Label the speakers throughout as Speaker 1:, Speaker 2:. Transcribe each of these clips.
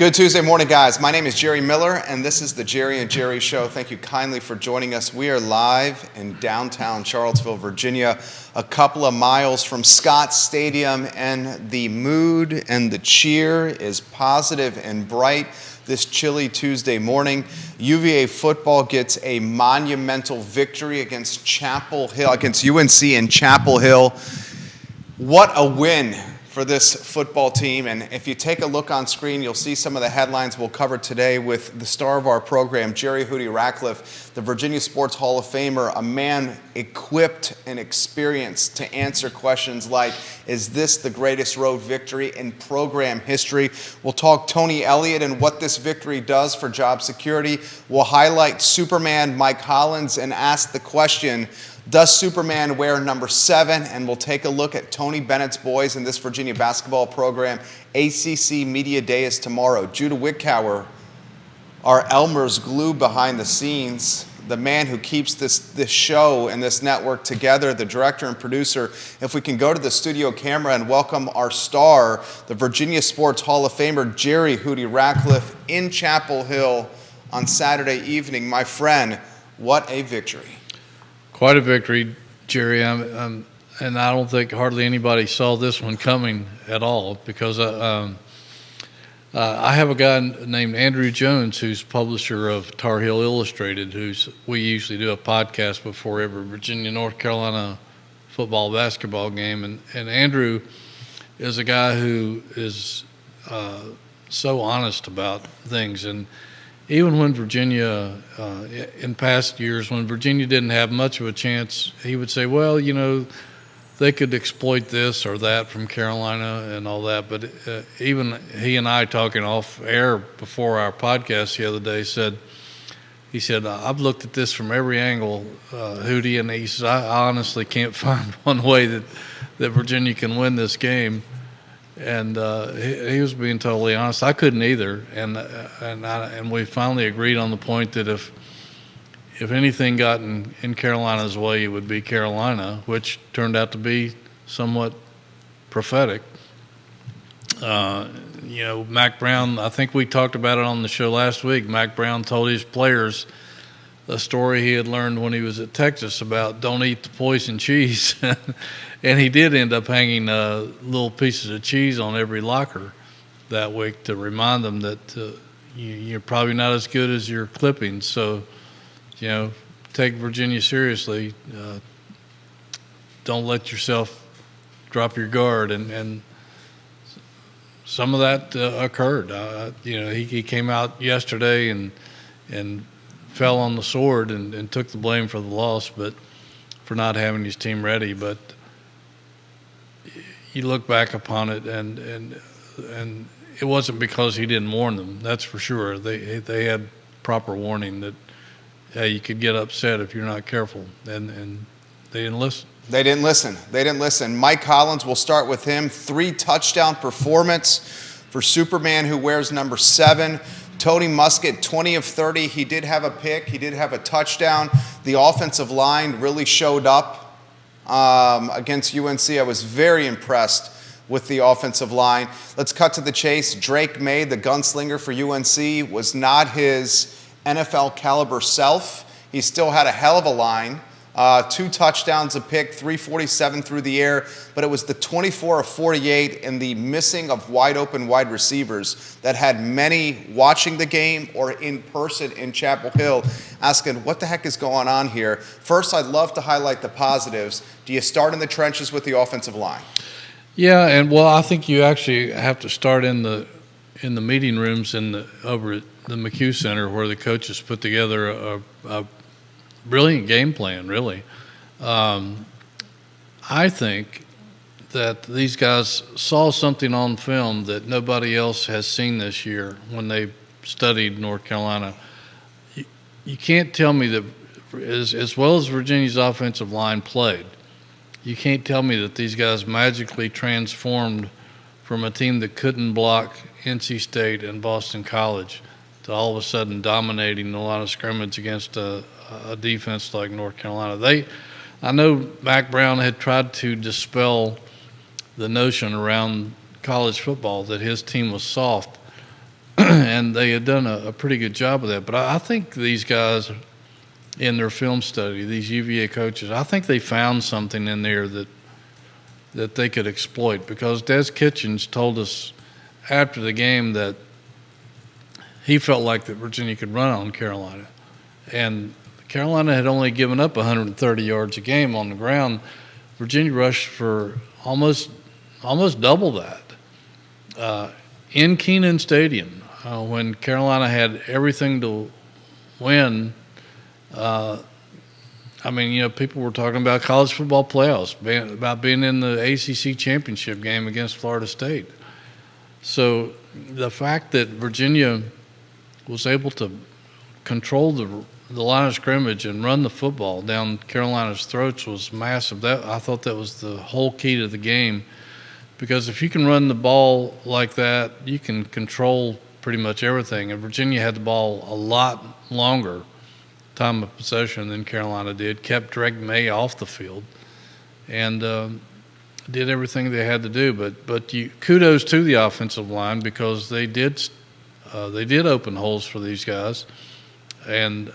Speaker 1: Good Tuesday morning, guys. My name is Jerry Miller, and this is the Jerry and Jerry Show. Thank you kindly for joining us. We are live in downtown Charlottesville, Virginia, a couple of miles from Scott Stadium, and the mood and the cheer is positive and bright this chilly Tuesday morning. UVA football gets a monumental victory against UNC in Chapel Hill. What a win for this football team. And if you take a look on screen, you'll see some of the headlines we'll cover today with the star of our program, Jerry Hootie Ratcliffe, the Virginia Sports Hall of Famer, a man equipped and experienced to answer questions like, is this the greatest road victory in program history? We'll talk Tony Elliott and what this victory does for job security. We'll highlight Superman Mike Hollins and ask the question, does Superman wear number 7? And we'll take a look at Tony Bennett's boys in this Virginia basketball program. ACC Media Day is tomorrow. Judah Wickower, our Elmer's glue behind the scenes, the man who keeps this show and this network together, the director and producer. If we can go to the studio camera and welcome our star, the Virginia Sports Hall of Famer, Jerry Hootie Ratcliffe, in Chapel Hill on Saturday evening. My friend, what a victory.
Speaker 2: Quite a victory, Jerry, and I don't think hardly anybody saw this one coming at all because I have a guy named Andrew Jones who's publisher of Tar Heel Illustrated, we usually do a podcast before every Virginia-North Carolina football basketball game, and Andrew is a guy who is so honest about things. And even when Virginia, in past years, when Virginia didn't have much of a chance, he would say, well, you know, they could exploit this or that from Carolina and all that. But even he and I talking off air before our podcast the other day he said, I've looked at this from every angle, Hootie, and he said, I honestly can't find one way that Virginia can win this game. And he was being totally honest. I couldn't either, and we finally agreed on the point that if anything got in Carolina's way, it would be Carolina, which turned out to be somewhat prophetic. Mack Brown, I think we talked about it on the show last week. Mack Brown told his players a story he had learned when he was at Texas about don't eat the poison cheese. And he did end up hanging little pieces of cheese on every locker that week to remind them that you're probably not as good as your clippings. So, take Virginia seriously. Don't let yourself drop your guard. And some of that occurred. He came out yesterday and fell on the sword and took the blame for the loss, but for not having his team ready. But you look back upon it, and it wasn't because he didn't warn them. That's for sure. They had proper warning that you could get upset if you're not careful, and they didn't listen.
Speaker 1: They didn't listen. Mike Hollins, we'll start with him. 3 touchdown performance for Superman, who wears number 7. Tony Muskett, 20 of 30. He did have a pick. He did have a touchdown. The offensive line really showed up against UNC. I was very impressed with the offensive line. Let's cut to the chase. Drake May, the gunslinger for UNC, was not his NFL caliber self. He still had a hell of a line. 2 touchdowns, a pick, 347 through the air, but it was the 24 of 48 and the missing of wide open wide receivers that had many watching the game or in person in Chapel Hill asking, what the heck is going on here? First, I'd love to highlight the positives. Do you start in the trenches with the offensive line?
Speaker 2: Yeah, and I think you actually have to start in the meeting rooms over at the McHugh Center where the coaches put together a brilliant game plan, really. I think that these guys saw something on film that nobody else has seen this year when they studied North Carolina. You can't tell me that, as well as Virginia's offensive line played, you can't tell me that these guys magically transformed from a team that couldn't block NC State and Boston College to all of a sudden dominating the line of scrimmage against a defense like North Carolina. I know Mack Brown had tried to dispel the notion around college football that his team was soft and they had done a pretty good job of that. But I think these guys, in their film study, these UVA coaches, I think they found something in there that they could exploit, because Des Kitchens told us after the game that he felt like that Virginia could run on Carolina. And Carolina had only given up 130 yards a game on the ground. Virginia rushed for almost double that in Kenan Stadium when Carolina had everything to win. I mean, people were talking about college football playoffs, about being in the ACC championship game against Florida State. So the fact that Virginia was able to control the line of scrimmage and run the football down Carolina's throats was massive. I thought that was the whole key to the game, because if you can run the ball like that, you can control pretty much everything. And Virginia had the ball a lot longer time of possession than Carolina did, kept Drake May off the field, and did everything they had to do. But kudos to the offensive line, because they did open holes for these guys, and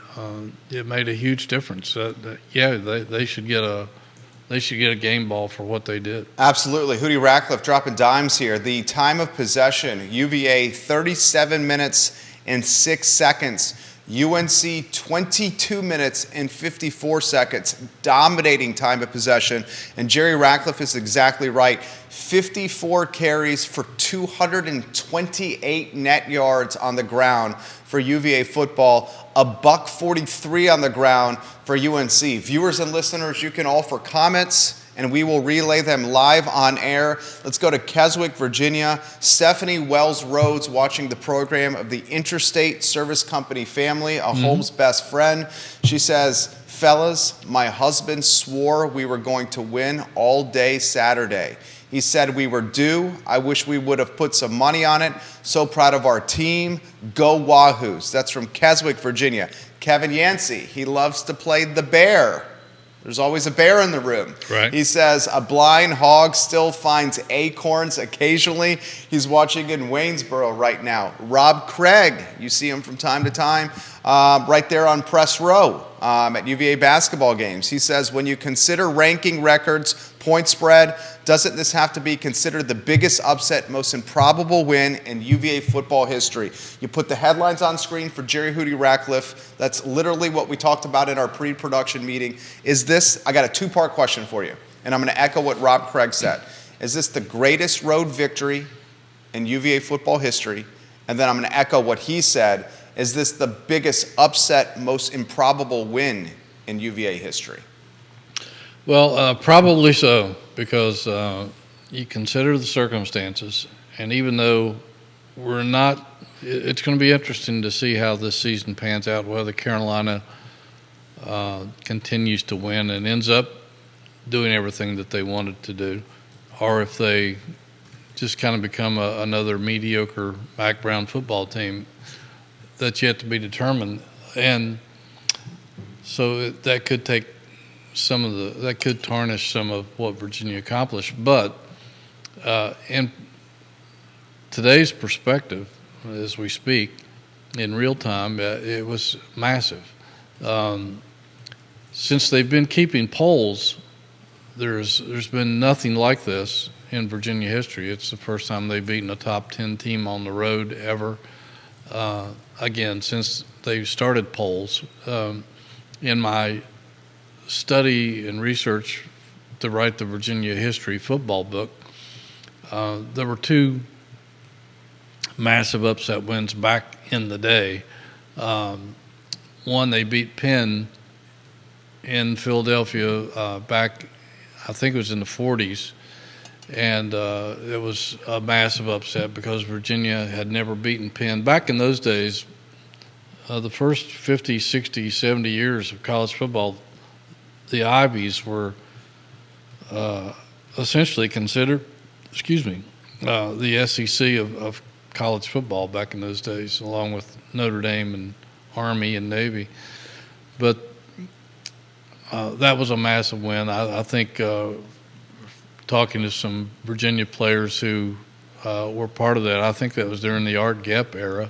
Speaker 2: it made a huge difference. They should get a game ball for what they did.
Speaker 1: Absolutely. Hootie Ratcliffe dropping dimes here. The time of possession, UVA 37 minutes and 6 seconds. UNC 22 minutes and 54 seconds, dominating time of possession. And Jerry Ratcliffe is exactly right. 54 carries for 228 net yards on the ground for UVA football, $143 on the ground for UNC. Viewers and listeners, you can offer comments, and we will relay them live on air. Let's go to Keswick, Virginia. Stephanie Wells Rhodes watching the program of the Interstate Service Company family, a Holmes best friend. She says, fellas, my husband swore we were going to win all day Saturday. He said we were due. I wish we would have put some money on it. So proud of our team. Go Wahoos. That's from Keswick, Virginia. Kevin Yancey, he loves to play the bear. There's always a bear in the room.
Speaker 2: Right.
Speaker 1: He says, a blind hog still finds acorns occasionally. He's watching in Waynesboro right now. Rob Craig, you see him from time to time, right there on press row at UVA basketball games. He says, when you consider ranking records, point spread, doesn't this have to be considered the biggest upset, most improbable win in UVA football history? You put the headlines on screen for Jerry Hootie Ratcliffe. That's literally what we talked about in our pre-production meeting. Is this, I got a two-part question for you, and I'm going to echo what Rob Craig said. Is this the greatest road victory in UVA football history? And then I'm going to echo what he said. Is this the biggest upset, most improbable win in UVA history?
Speaker 2: Well, probably so, because you consider the circumstances, and even though we're not, it's going to be interesting to see how this season pans out, whether Carolina continues to win and ends up doing everything that they wanted to do, or if they just kind of become another mediocre background football team. That's yet to be determined. And so that could take that could tarnish some of what Virginia accomplished. But in today's perspective, as we speak, in real time, it was massive. Since they've been keeping polls, there's been nothing like this in Virginia history. It's the first time they've beaten a top 10 team on the road ever. Again, since they started polls. In my study and research to write the Virginia history football book, there were two massive upset wins back in the day. One, they beat Penn in Philadelphia back, I think it was in the 40s, and it was a massive upset because Virginia had never beaten Penn. Back in those days, the first 50, 60, 70 years of college football, the Ivies were essentially considered, the SEC of college football back in those days, along with Notre Dame and Army and Navy. But that was a massive win. I think talking to some Virginia players who were part of that. I think that was during the Art Gep era.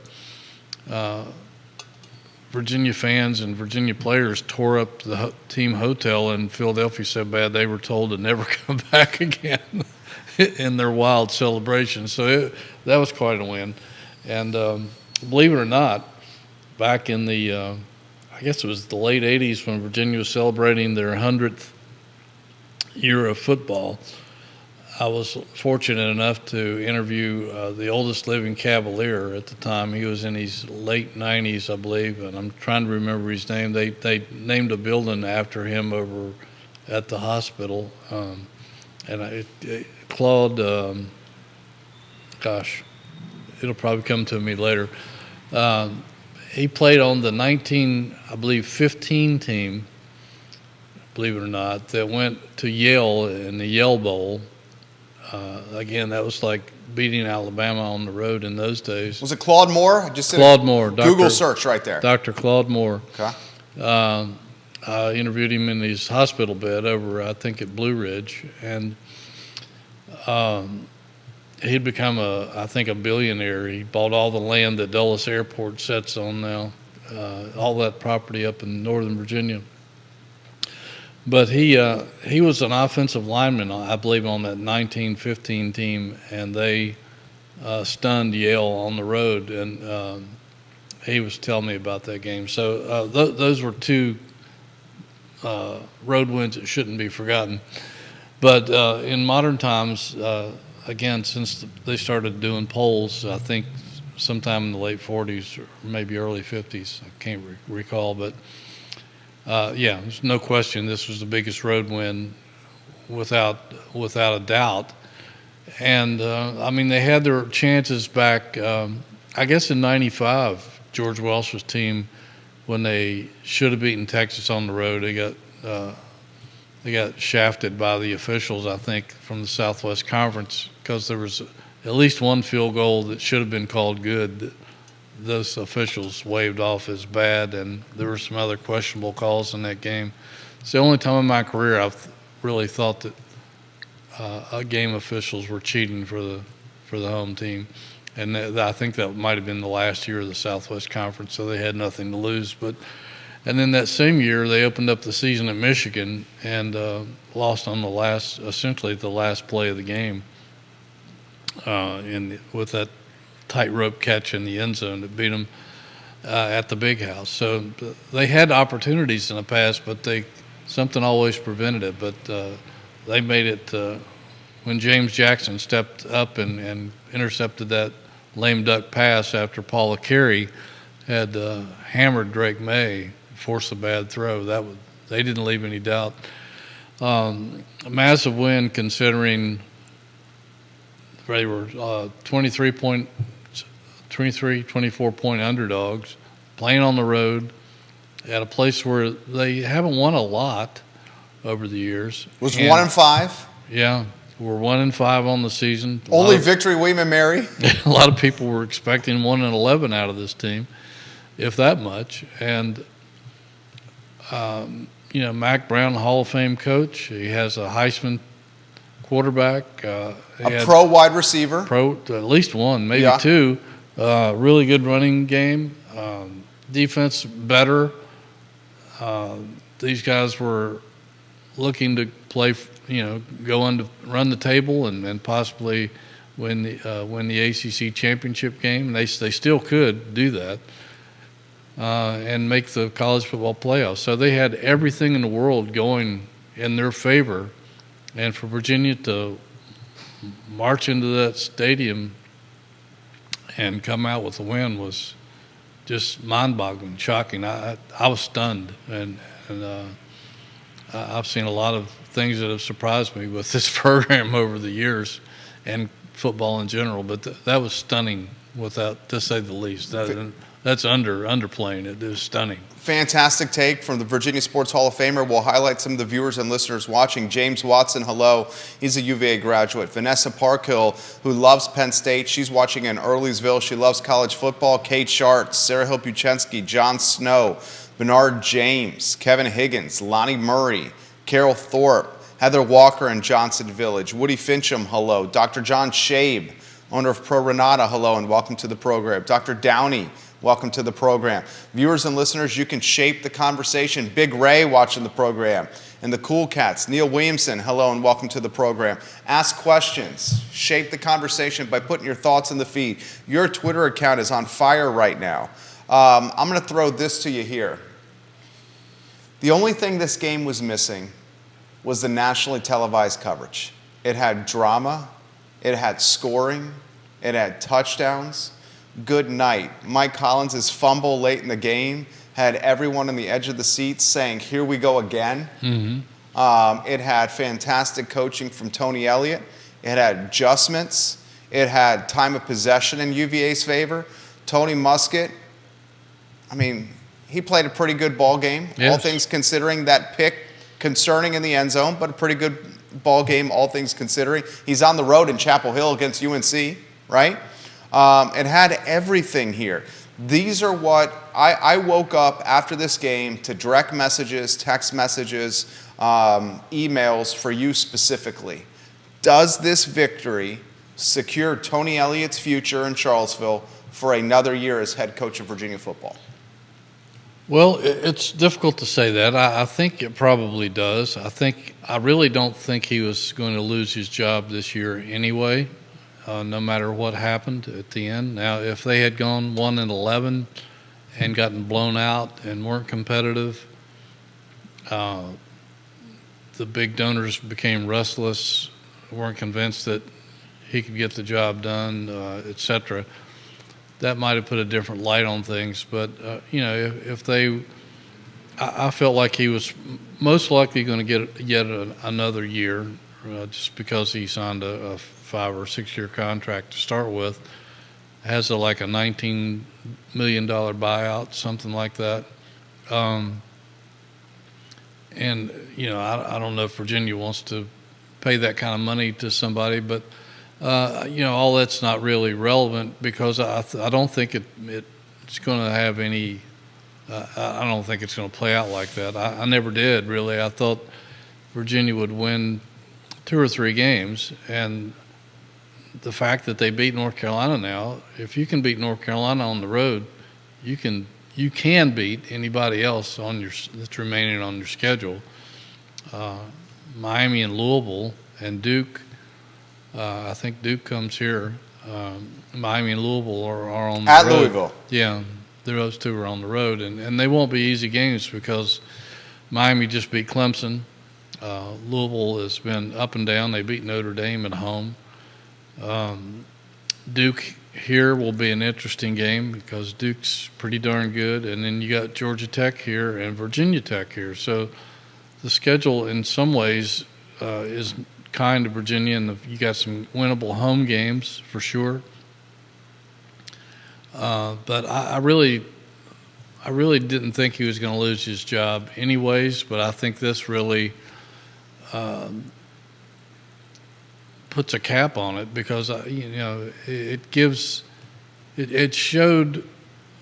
Speaker 2: Virginia fans and Virginia players tore up the team hotel in Philadelphia so bad they were told to never come back again in their wild celebration. So that was quite a win. And believe it or not, back in the, I guess it was the late 80s when Virginia was celebrating their 100th year of football, I was fortunate enough to interview the oldest living Cavalier at the time. He was in his late 90s, I believe, and I'm trying to remember his name. They named a building after him over at the hospital. Claude, gosh, it'll probably come to me later. He played on the 15 team, believe it or not, that went to Yale in the Yale Bowl. Again, that was like beating Alabama on the road in those days.
Speaker 1: Was it Claude Moore?
Speaker 2: Claude Moore.
Speaker 1: Google search right there.
Speaker 2: Dr. Claude Moore.
Speaker 1: Okay.
Speaker 2: I interviewed him in his hospital bed over, I think, at Blue Ridge. And he'd become, I think, a billionaire. He bought all the land that Dulles Airport sits on now, all that property up in Northern Virginia. But he was an offensive lineman, I believe, on that 1915 team, and they stunned Yale on the road. And he was telling me about that game. So those were two road wins that shouldn't be forgotten. But in modern times, again, since they started doing polls, I think sometime in the late 40s or maybe early 50s, I can't recall, but yeah, there's no question this was the biggest road win without a doubt. And, I mean, they had their chances back, I guess in 95, George Welsh's team, when they should have beaten Texas on the road, they got shafted by the officials, I think, from the Southwest Conference because there was at least one field goal that should have been called good. Those officials waved off as bad, and there were some other questionable calls in that game. It's the only time in my career I've really thought that game officials were cheating for the home team, and I think that might have been the last year of the Southwest Conference, so they had nothing to lose. And then that same year they opened up the season at Michigan and lost on essentially the last play of the game, with that tightrope catch in the end zone that beat them at the Big House. So they had opportunities in the past, but something always prevented it. But they made it when James Jackson stepped up and intercepted that lame duck pass after Paula Carey had hammered Drake May, forced a bad throw. They didn't leave any doubt. A massive win considering they were 24-point underdogs, playing on the road at a place where they haven't won a lot over the years.
Speaker 1: Was 1-5?
Speaker 2: Yeah, we're 1-5 on the season.
Speaker 1: Only victory, William and Mary.
Speaker 2: A lot of people were expecting 1-11 out of this team, if that much. And Mac Brown, Hall of Fame coach. He has a Heisman quarterback.
Speaker 1: A pro wide receiver.
Speaker 2: At least one, maybe two. Really good running game. Defense better. These guys were looking to play, go on to run the table and possibly win the ACC championship game. They still could do that and make the college football playoffs. So they had everything in the world going in their favor. And for Virginia to march into that stadium and come out with a win was just mind-boggling, shocking. I was stunned, and I've seen a lot of things that have surprised me with this program over the years and football in general, but that was stunning, to say the least. That's underplaying it. It was stunning.
Speaker 1: Fantastic take from the Virginia Sports Hall of Famer. We'll highlight some of the viewers and listeners watching. James Watson, hello. He's a UVA graduate. Vanessa Parkhill, who loves Penn State. She's watching in Earlysville. She loves college football. Kate Sharp, Sarah Hill-Puchensky, John Snow, Bernard James, Kevin Higgins, Lonnie Murray, Carol Thorpe, Heather Walker in Johnson Village. Woody Fincham, hello. Dr. John Shabe, owner of Pro Renata, hello and welcome to the program. Dr. Downey, welcome to the program. Viewers and listeners, you can shape the conversation. Big Ray watching the program. And the Cool Cats, Neil Williamson, hello and welcome to the program. Ask questions. Shape the conversation by putting your thoughts in the feed. Your Twitter account is on fire right now. I'm going to throw this to you here. The only thing this game was missing was the nationally televised coverage. It had drama. It had scoring. It had touchdowns. Good night. Mike Hollins' fumble late in the game had everyone on the edge of the seats saying, here we go again. It had fantastic coaching from Tony Elliott. It had adjustments. It had time of possession in UVA's favor. Tony Muskett, I mean, he played a pretty good ball game,
Speaker 2: yes.
Speaker 1: All things considering. That pick concerning in the end zone, but a pretty good ball game, all things considering. He's on the road in Chapel Hill against UNC, right? It had everything here. These are what I woke up after this game to direct messages, text messages, emails for you specifically. Does this victory secure Tony Elliott's future in Charlottesville for another year as head coach of Virginia football?
Speaker 2: Well, it's difficult to say that. I think it probably does. I really don't think he was going to lose his job this year anyway. No matter what happened at the end. Now, if they had gone 1-11 and gotten blown out and weren't competitive, the big donors became restless, weren't convinced that he could get the job done, etc. That might have put a different light on things. But, if they – I felt like he was most likely going to get yet another year just because he signed a 5 or 6 year contract to start with, has like a $19 million buyout, something like that. I don't know if Virginia wants to pay that kind of money to somebody, but all that's not really relevant because I don't think it's going to have any. I don't think it's going to play out like that. I never did really. I thought Virginia would win 2 or 3 games, and the fact that they beat North Carolina now, if you can beat North Carolina on the road, you can beat anybody else that's remaining on your schedule. Miami and Louisville and Duke, I think Duke comes here. Miami and Louisville are on the road. At
Speaker 1: Louisville.
Speaker 2: Yeah, those two are on the road, and they won't be easy games because Miami just beat Clemson. Louisville has been up and down. They beat Notre Dame at home. Duke here will be an interesting game because Duke's pretty darn good, and then you got Georgia Tech here and Virginia Tech here. So the schedule in some ways is kind to Virginia, and you got some winnable home games for sure. But I really didn't think he was going to lose his job anyways, but I think this really puts a cap on it because it showed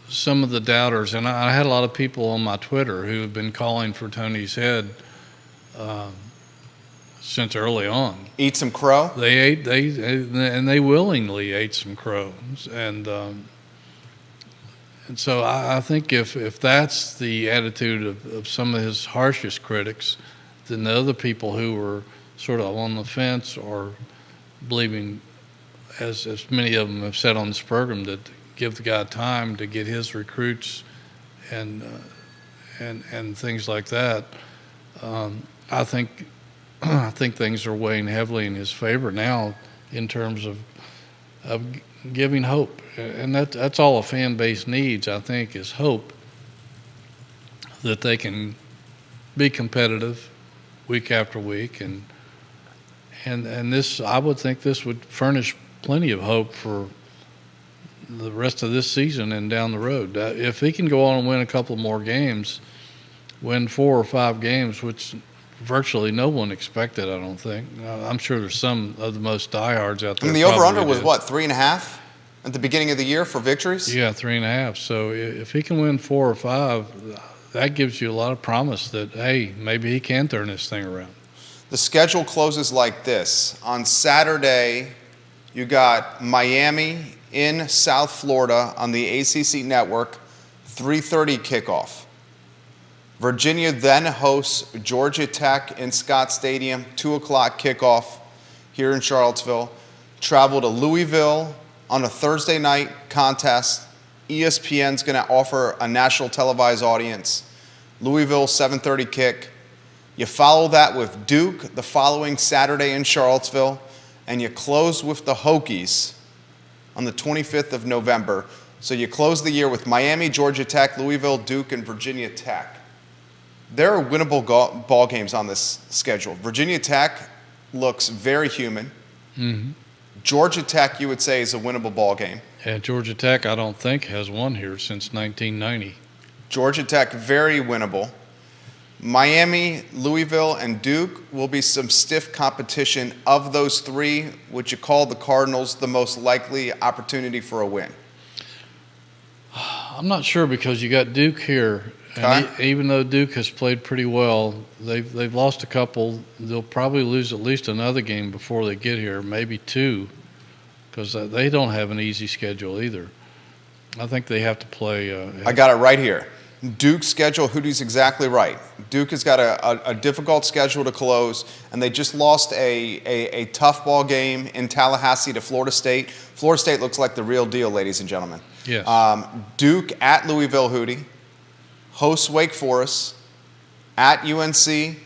Speaker 2: some of the doubters, and I had a lot of people on my Twitter who have been calling for Tony's head since early on.
Speaker 1: Eat some crow?
Speaker 2: They willingly ate some crow, and so I think if that's the attitude of some of his harshest critics, then the other people who were sort of on the fence or believing, as many of them have said on this program, that give the guy time to get his recruits and things like that. I think things are weighing heavily in his favor now in terms of giving hope, and that's all a fan base needs. I think is hope that they can be competitive week after week, and this, I would think this would furnish plenty of hope for the rest of this season and down the road. If he can go on and win a couple more games, win 4 or 5 games, which virtually no one expected, I don't think. I'm sure there's some of the most diehards out there.
Speaker 1: I mean, the over-under was what, 3.5 at the beginning of the year for victories?
Speaker 2: Yeah, 3.5. So if he can win 4 or 5, that gives you a lot of promise that, hey, maybe he can turn this thing around.
Speaker 1: The schedule closes like this. On Saturday, You got Miami in South Florida on the ACC network, 3:30 kickoff. Virginia then hosts Georgia Tech in Scott Stadium, 2 o'clock kickoff here in Charlottesville. Travel to Louisville on a Thursday night contest. ESPN's going to offer a national televised audience. Louisville, 7:30 kick. You follow that with Duke the following Saturday in Charlottesville, and you close with the Hokies on the 25th of November. So you close the year with Miami, Georgia Tech, Louisville, Duke, and Virginia Tech. There are winnable ball games on this schedule. Virginia Tech looks very human.
Speaker 2: Mm-hmm.
Speaker 1: Georgia Tech, you would say, is a winnable ball game.
Speaker 2: And Georgia Tech, I don't think, has won here since 1990.
Speaker 1: Georgia Tech, very winnable. Miami, Louisville, and Duke will be some stiff competition. Of those three, would you call the Cardinals the most likely opportunity for a win?
Speaker 2: I'm not sure because you got Duke here. And even though Duke has played pretty well, they've lost a couple. They'll probably lose at least another game before they get here, maybe 2, because they don't have an easy schedule either. I think they have to play.
Speaker 1: I got it right here. Duke's schedule, Hootie's exactly right. Duke has got a difficult schedule to close, and they just lost a tough ball game in Tallahassee to Florida State. Florida State looks like the real deal, ladies and gentlemen.
Speaker 2: Yes.
Speaker 1: Duke at Louisville, Hootie. Hosts Wake Forest, at UNC,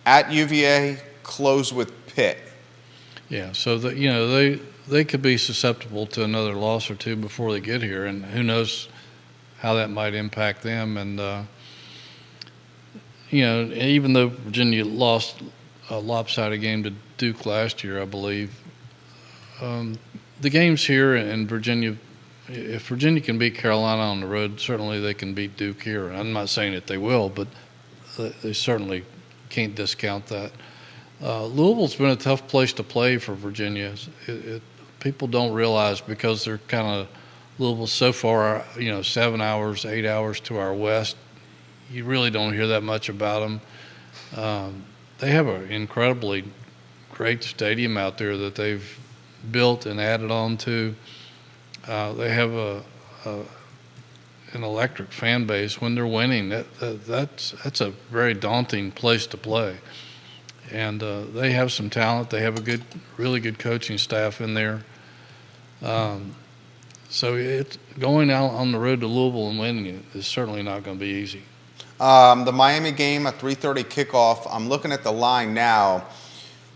Speaker 1: at UVA, close with Pitt.
Speaker 2: Yeah, so they could be susceptible to another loss or two before they get here, and who knows how that might impact them. And even though Virginia lost a lopsided game to Duke last year, I believe, the games here in Virginia. If Virginia can beat Carolina on the road, certainly they can beat Duke here. And I'm not saying that they will, but they certainly can't discount that. Louisville's been a tough place to play for Virginia. People don't realize because they're kind of Louisville's so far, 7 hours, 8 hours to our west. You really don't hear that much about them. They have an incredibly great stadium out there that they've built and added on to. They have an electric fan base when they're winning. That's a very daunting place to play, and they have some talent. They have a really good coaching staff in there. So it's going out on the road to Louisville and winning is certainly not going to be easy.
Speaker 1: The Miami game, a 3:30 kickoff. I'm looking at the line now.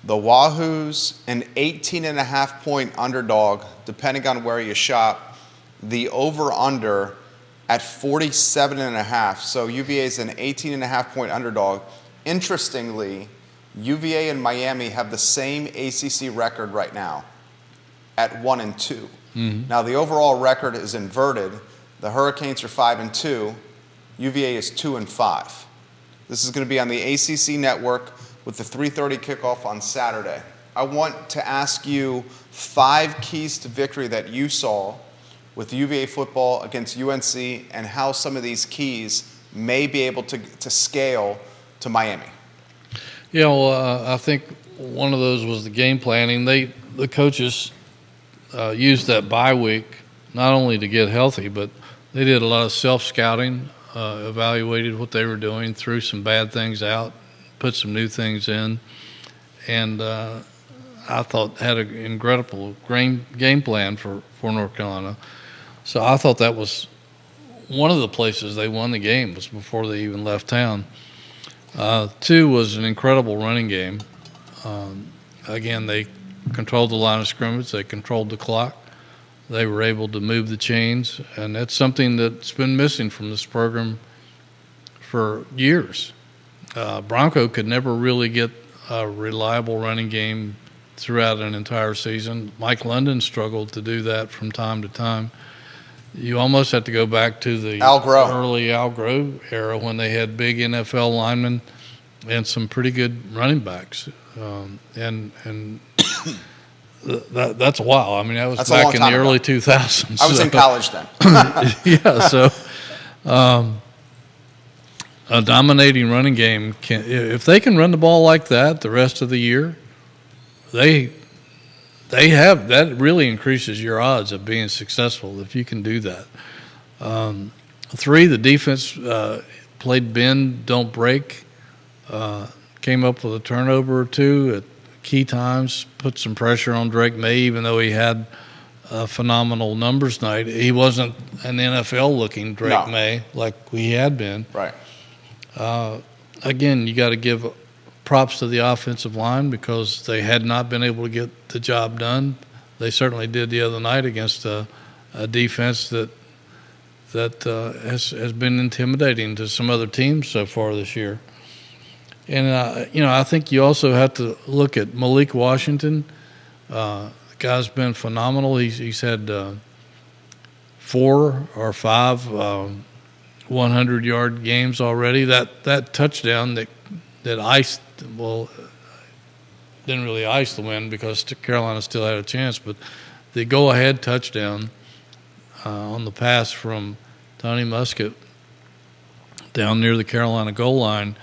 Speaker 1: The Wahoos, an 18.5-point underdog, depending on where you shop. The over-under at 47.5. So UVA is an 18.5-point underdog. Interestingly, UVA and Miami have the same ACC record right now at 1-2.
Speaker 2: Mm-hmm.
Speaker 1: Now the overall record is inverted. The Hurricanes are 5-2. UVA is 2-5. This is going to be on the ACC network with the 3:30 kickoff on Saturday. I want to ask you 5 keys to victory that you saw with UVA football against UNC and how some of these keys may be able to scale to Miami.
Speaker 2: Yeah, well, I think one of those was the game planning. The coaches used that bye week not only to get healthy, but they did a lot of self-scouting, evaluated what they were doing, threw some bad things out, put some new things in, and I thought had an incredible game plan for North Carolina. So I thought that was one of the places they won the game was before they even left town. 2 was an incredible running game. Again, they controlled the line of scrimmage. They controlled the clock. They were able to move the chains, and that's something that's been missing from this program for years. Bronco could never really get a reliable running game throughout an entire season. Mike London struggled to do that from time to time. You almost have to go back to the early Al Grove era when they had big NFL linemen and some pretty good running backs. That's a while. I mean, that was back in the early 2000s.
Speaker 1: I was in college then.
Speaker 2: Yeah, so a dominating running game if they can run the ball like that the rest of the year, they that really increases your odds of being successful if you can do that. 3, the defense played bend, don't break. Came up with a turnover or 2 at key times, put some pressure on Drake May, even though he had a phenomenal numbers night. He wasn't an NFL-looking Drake May like we had been.
Speaker 1: Right.
Speaker 2: Again, you got to give props to the offensive line because they had not been able to get the job done. They certainly did the other night against a defense that has been intimidating to some other teams so far this year. And, I think you also have to look at Malik Washington. The guy's been phenomenal. He's had 4 or 5 100-yard games already. That touchdown that iced, didn't really ice the win because Carolina still had a chance, but the go-ahead touchdown on the pass from Tony Muskett down near the Carolina goal line,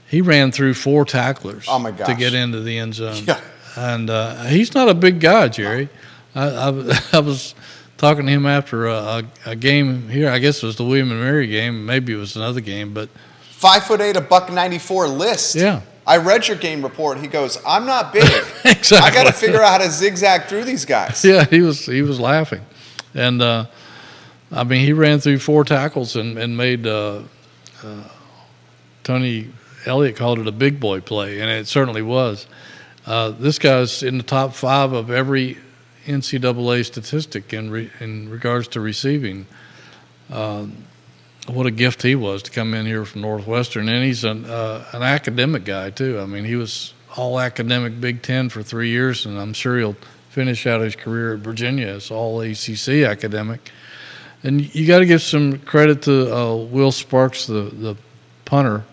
Speaker 2: he ran through 4 tacklers to get into the end zone.
Speaker 1: Yeah.
Speaker 2: And he's not a big guy, Jerry. I was talking to him after a game here. I guess it was the William and Mary game. Maybe it was another game, but
Speaker 1: 5'8", $194 list.
Speaker 2: Yeah.
Speaker 1: I read your game report. He goes, "I'm not big.
Speaker 2: Exactly.
Speaker 1: I got to figure out how to zigzag through these guys."
Speaker 2: Yeah, he was laughing, and he ran through 4 tackles and made Tony Elliott called it a big boy play, and it certainly was. This guy's in the top 5 of every NCAA statistic in regards to receiving. What a gift he was to come in here from Northwestern, and he's an academic guy too. I mean, he was all academic Big Ten for 3 years, and I'm sure he'll finish out his career at Virginia as all ACC academic. And you got to give some credit to Will Sparks, the punter.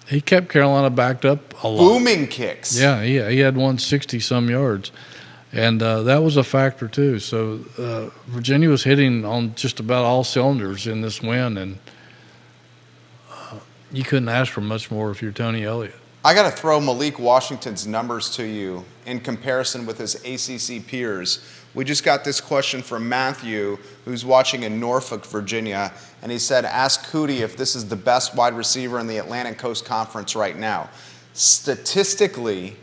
Speaker 2: He kept Carolina backed up a lot.
Speaker 1: Booming kicks.
Speaker 2: Yeah, he had 160-some yards. And that was a factor, too. So Virginia was hitting on just about all cylinders in this win, and you couldn't ask for much more if you're Tony Elliott.
Speaker 1: I got to throw Malik Washington's numbers to you in comparison with his ACC peers. We just got this question from Matthew, who's watching in Norfolk, Virginia, and he said, "Ask Hootie if this is the best wide receiver in the Atlantic Coast Conference right now." Statistically,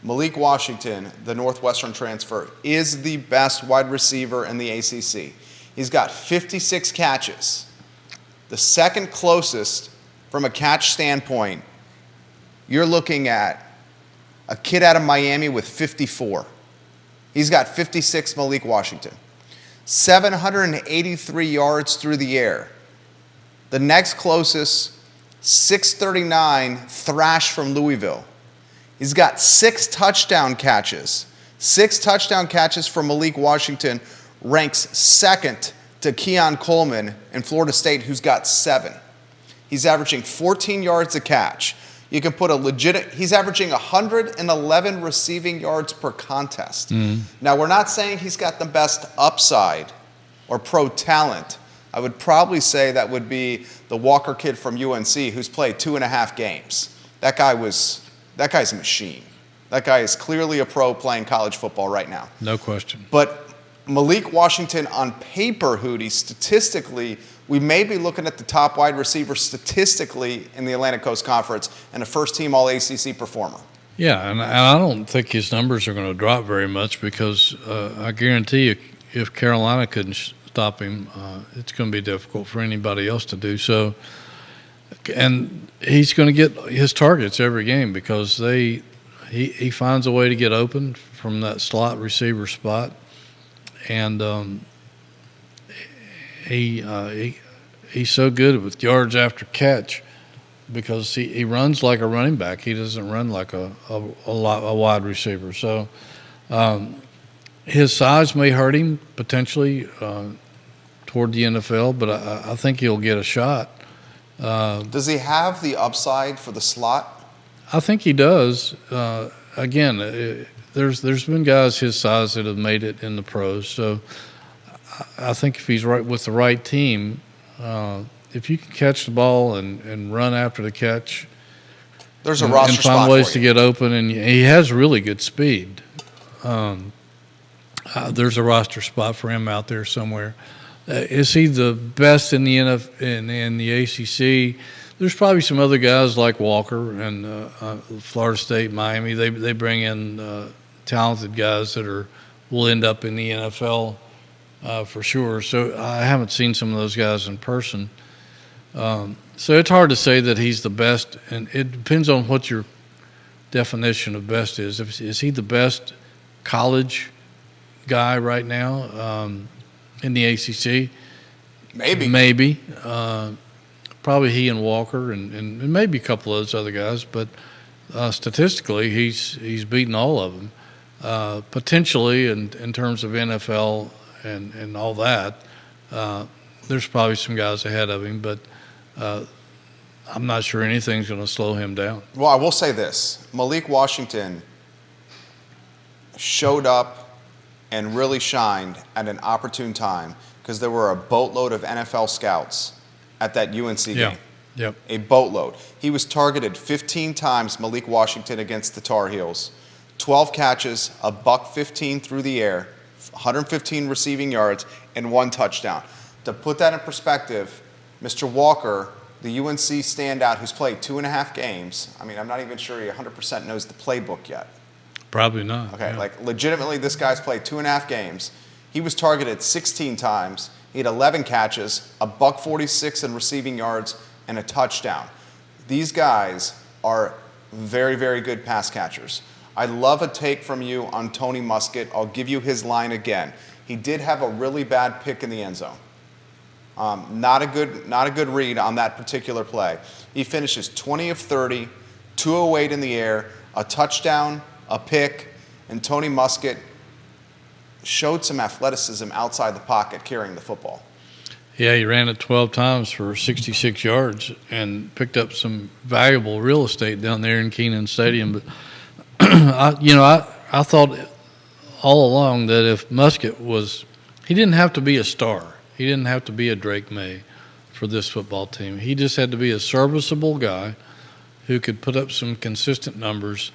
Speaker 1: Malik Washington, the Northwestern transfer, is the best wide receiver in the ACC. He's got 56 catches. The second closest from a catch standpoint, you're looking at a kid out of Miami with 54. He's got 56, Malik Washington. 783 yards through the air. The next closest, 639, Thrash from Louisville. He's got 6 touchdown catches. 6 touchdown catches from Malik Washington, ranks second to Keon Coleman in Florida State, who's got 7. He's averaging 14 yards a catch. You can put he's averaging 111 receiving yards per contest. Now, we're not saying he's got the best upside or pro talent. I would probably say that would be the Walker kid from UNC who's played 2.5 games. That guy's a machine. That guy is clearly a pro playing college football right now.
Speaker 2: No question.
Speaker 1: But Malik Washington on paper, Hootie, statistically, we may be looking at the top wide receiver statistically in the Atlantic Coast Conference and a first-team All-ACC performer.
Speaker 2: Yeah, and I don't think his numbers are going to drop very much because I guarantee you if Carolina couldn't stop him, it's going to be difficult for anybody else to do so. And he's going to get his targets every game because he finds a way to get open from that slot receiver spot, and he's so good with yards after catch because he runs like a running back. He doesn't run like a wide receiver. So his size may hurt him potentially toward the NFL, but I think he'll get a shot.
Speaker 1: Does he have the upside for the slot?
Speaker 2: I think he does. Again, there's been guys his size that have made it in the pros. So I think if he's right with the right team, if you can catch the ball and run after the catch,
Speaker 1: there's a roster
Speaker 2: and
Speaker 1: spot
Speaker 2: find ways
Speaker 1: for
Speaker 2: to
Speaker 1: you.
Speaker 2: get open, and he has really good speed. There's a roster spot for him out there somewhere. Is he the best in the in the ACC? There's probably some other guys like Walker and Florida State, Miami. They bring in talented guys that will end up in the NFL for sure. So I haven't seen some of those guys in person. So it's hard to say that he's the best, and it depends on what your definition of best is. Is he the best college guy right now in the ACC? Maybe. Probably he and Walker and maybe a couple of those other guys, but statistically he's beaten all of them. Potentially in terms of NFL and all that, there's probably some guys ahead of him, but I'm not sure anything's going to slow him down.
Speaker 1: Well, I will say this. Malik Washington showed up and really shined at an opportune time because there were a boatload of NFL scouts at that UNC game.
Speaker 2: Yep.
Speaker 1: A boatload. He was targeted 15 times, Malik Washington, against the Tar Heels. 12 catches, a $115 through the air, 115 receiving yards, and 1 touchdown. To put that in perspective, Mr. Walker, the UNC standout who's played 2.5 games, I mean, I'm not even sure he 100% knows the playbook yet.
Speaker 2: Probably not.
Speaker 1: Okay,
Speaker 2: yeah.
Speaker 1: like legitimately this guy's played 2.5 games. He was targeted 16 times. He had 11 catches, a $146 in receiving yards, and a touchdown. These guys are very, very good pass catchers. I love a take from you on Tony Muskett. I'll give you his line again. He did have a really bad pick in the end zone. Not a good read on that particular play. He finishes 20 of 30, 208 in the air, a touchdown, a pick, and Tony Muskett showed some athleticism outside the pocket carrying the football.
Speaker 2: Yeah, he ran it 12 times for 66 yards and picked up some valuable real estate down there in Kenan Stadium. But I thought all along that if Muskett he didn't have to be a star. He didn't have to be a Drake May for this football team. He just had to be a serviceable guy who could put up some consistent numbers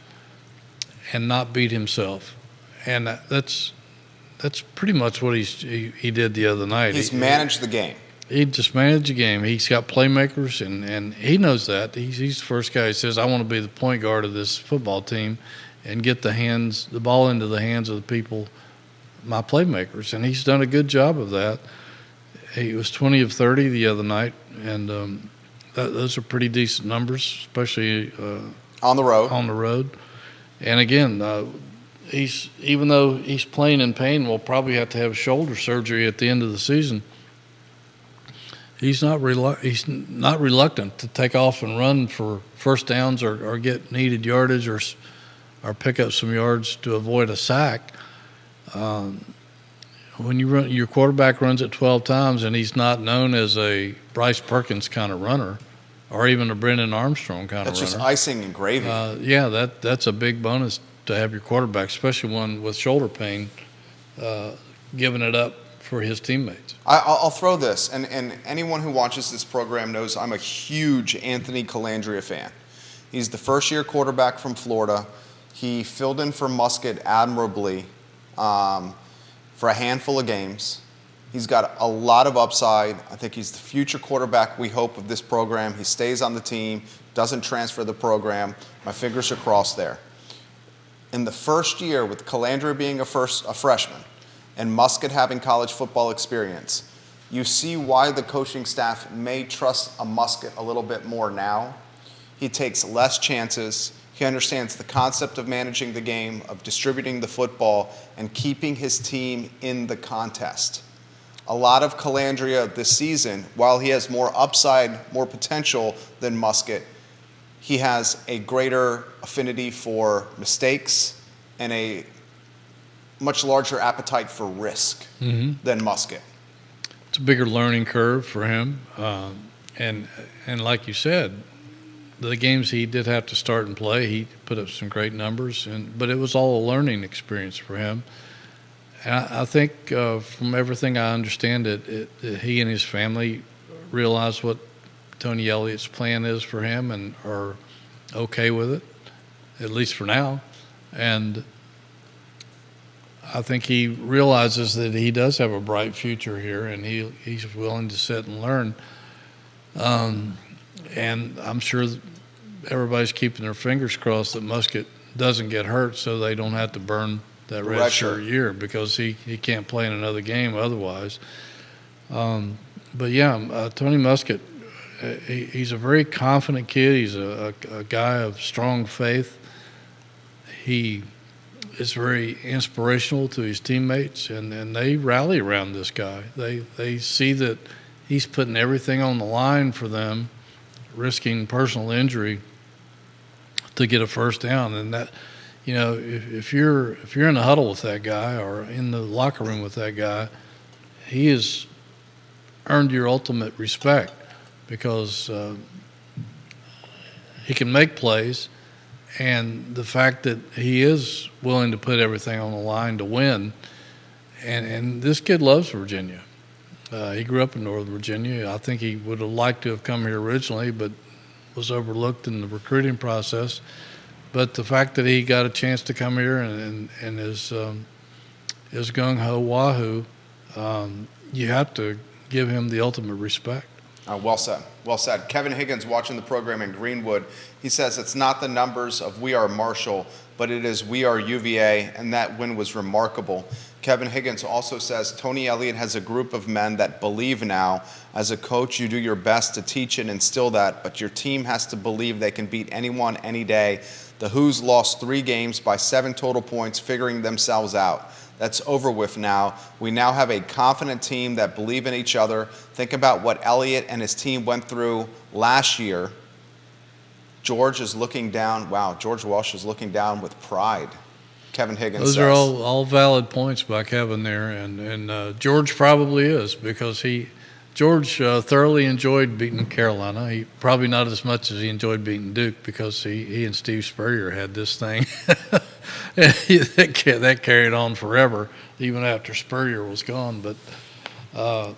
Speaker 2: and not beat himself. And that's pretty much what he did the other night.
Speaker 1: He's managed the game.
Speaker 2: He just managed the game. He's got playmakers, and he knows that. He's the first guy who says, I want to be the point guard of this football team and get the ball into the hands of the people, my playmakers. And he's done a good job of that. He was 20 of 30 the other night, and those are pretty decent numbers, especially
Speaker 1: on the
Speaker 2: road. And again, even though he's playing in pain, will probably have to have shoulder surgery at the end of the season. He's not reluctant to take off and run for first downs or get needed yardage or pick up some yards to avoid a sack. When your quarterback runs it 12 times and he's not known as a Bryce Perkins kind of runner or even a Brendan Armstrong kind of runner.
Speaker 1: That's just icing and gravy.
Speaker 2: That's a big bonus to have your quarterback, especially one with shoulder pain, giving it up for his teammates.
Speaker 1: I'll throw this, and anyone who watches this program knows I'm a huge Anthony Calandria fan. He's the first-year quarterback from Florida. He filled in for Muskett admirably for a handful of games. He's got a lot of upside. I think he's the future quarterback, we hope, of this program. He stays on the team, doesn't transfer the program. My fingers are crossed there. In the first year, with Calandria being a freshman and Muskett having college football experience, you see why the coaching staff may trust a Muskett a little bit more now. He takes less chances. He understands the concept of managing the game, of distributing the football, and keeping his team in the contest. A lot of Calandria this season, while he has more upside, more potential than Muskett, he has a greater affinity for mistakes and a much larger appetite for risk than Muskett.
Speaker 2: It's a bigger learning curve for him. And like you said, the games he did have to start and play, he put up some great numbers, but it was all a learning experience for him. And I think from everything I understand, he and his family realize what Tony Elliott's plan is for him and are okay with it, at least for now. And I think he realizes that he does have a bright future here, and he's willing to sit and learn. And I'm sure everybody's keeping their fingers crossed that Musket doesn't get hurt so they don't have to burn that red shirt year, because he can't play in another game otherwise. But yeah, Tony Musket, he's a very confident kid. He's a guy of strong faith. He is very inspirational to his teammates, and they rally around this guy. They see that he's putting everything on the line for them, risking personal injury to get a first down. And that, if you're in the huddle with that guy or in the locker room with that guy, he has earned your ultimate respect, because he can make plays, and the fact that he is willing to put everything on the line to win. And this kid loves Virginia. He grew up in Northern Virginia. I think he would have liked to have come here originally, but was overlooked in the recruiting process. But the fact that he got a chance to come here and is gung-ho Wahoo, you have to give him the ultimate respect.
Speaker 1: Well said. Well said. Kevin Higgins, watching the program in Greenwood, he says it's not the numbers of We Are Marshall, but it is We Are UVA, and that win was remarkable. Kevin Higgins also says Tony Elliott has a group of men that believe now. As a coach, you do your best to teach and instill that, but your team has to believe they can beat anyone any day. The Hoos lost 3 games by 7 total points, figuring themselves out. That's over with now. We now have a confident team that believe in each other. Think about what Elliott and his team went through last year. George is looking down. Wow, George Walsh is looking down with pride. Kevin Higgins
Speaker 2: Those
Speaker 1: says.
Speaker 2: are all valid points by Kevin there, and George probably is, because George thoroughly enjoyed beating Carolina. He probably not as much as he enjoyed beating Duke, because he and Steve Spurrier had this thing. that carried on forever, even after Spurrier was gone. But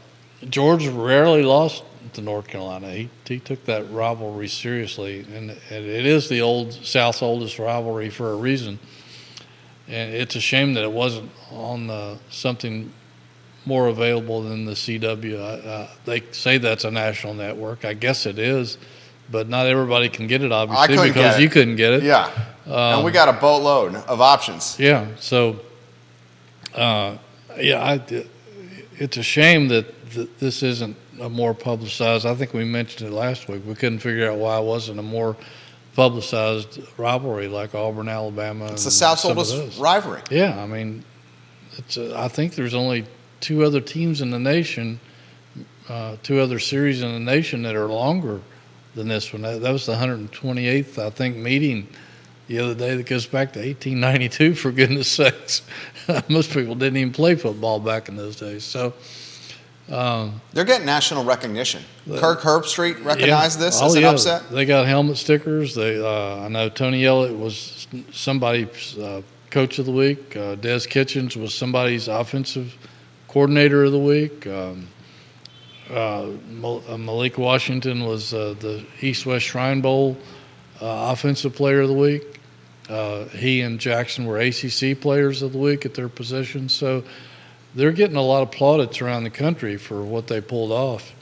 Speaker 2: George rarely lost to North Carolina. He took that rivalry seriously, and it is the South's oldest rivalry for a reason. And it's a shame that it wasn't on something more available than the CW. They say that's a national network. I guess it is, but not everybody can get it, obviously, because you couldn't get it.
Speaker 1: Yeah, and we got a boatload of options.
Speaker 2: Yeah, so, it's a shame that this isn't a more publicized. I think we mentioned it last week. We couldn't figure out why it wasn't a more publicized rivalry like Auburn, Alabama.
Speaker 1: It's the South's oldest rivalry.
Speaker 2: Yeah, I mean, I think there's only 2 other teams in the nation, 2 other series in the nation that are longer than this one. That was the 128th, I think, meeting the other day that goes back to 1892, for goodness sakes. Most people didn't even play football back in those days. So
Speaker 1: they're getting national recognition. Kirk Herbstreit recognized this as an upset.
Speaker 2: They got helmet stickers. I know Tony Elliott was somebody's coach of the week. Des Kitchens was somebody's offensive coordinator of the week. Malik Washington was the East-West Shrine Bowl offensive player of the week. He and Jackson were ACC players of the week at their positions. So they're getting a lot of plaudits around the country for what they pulled off.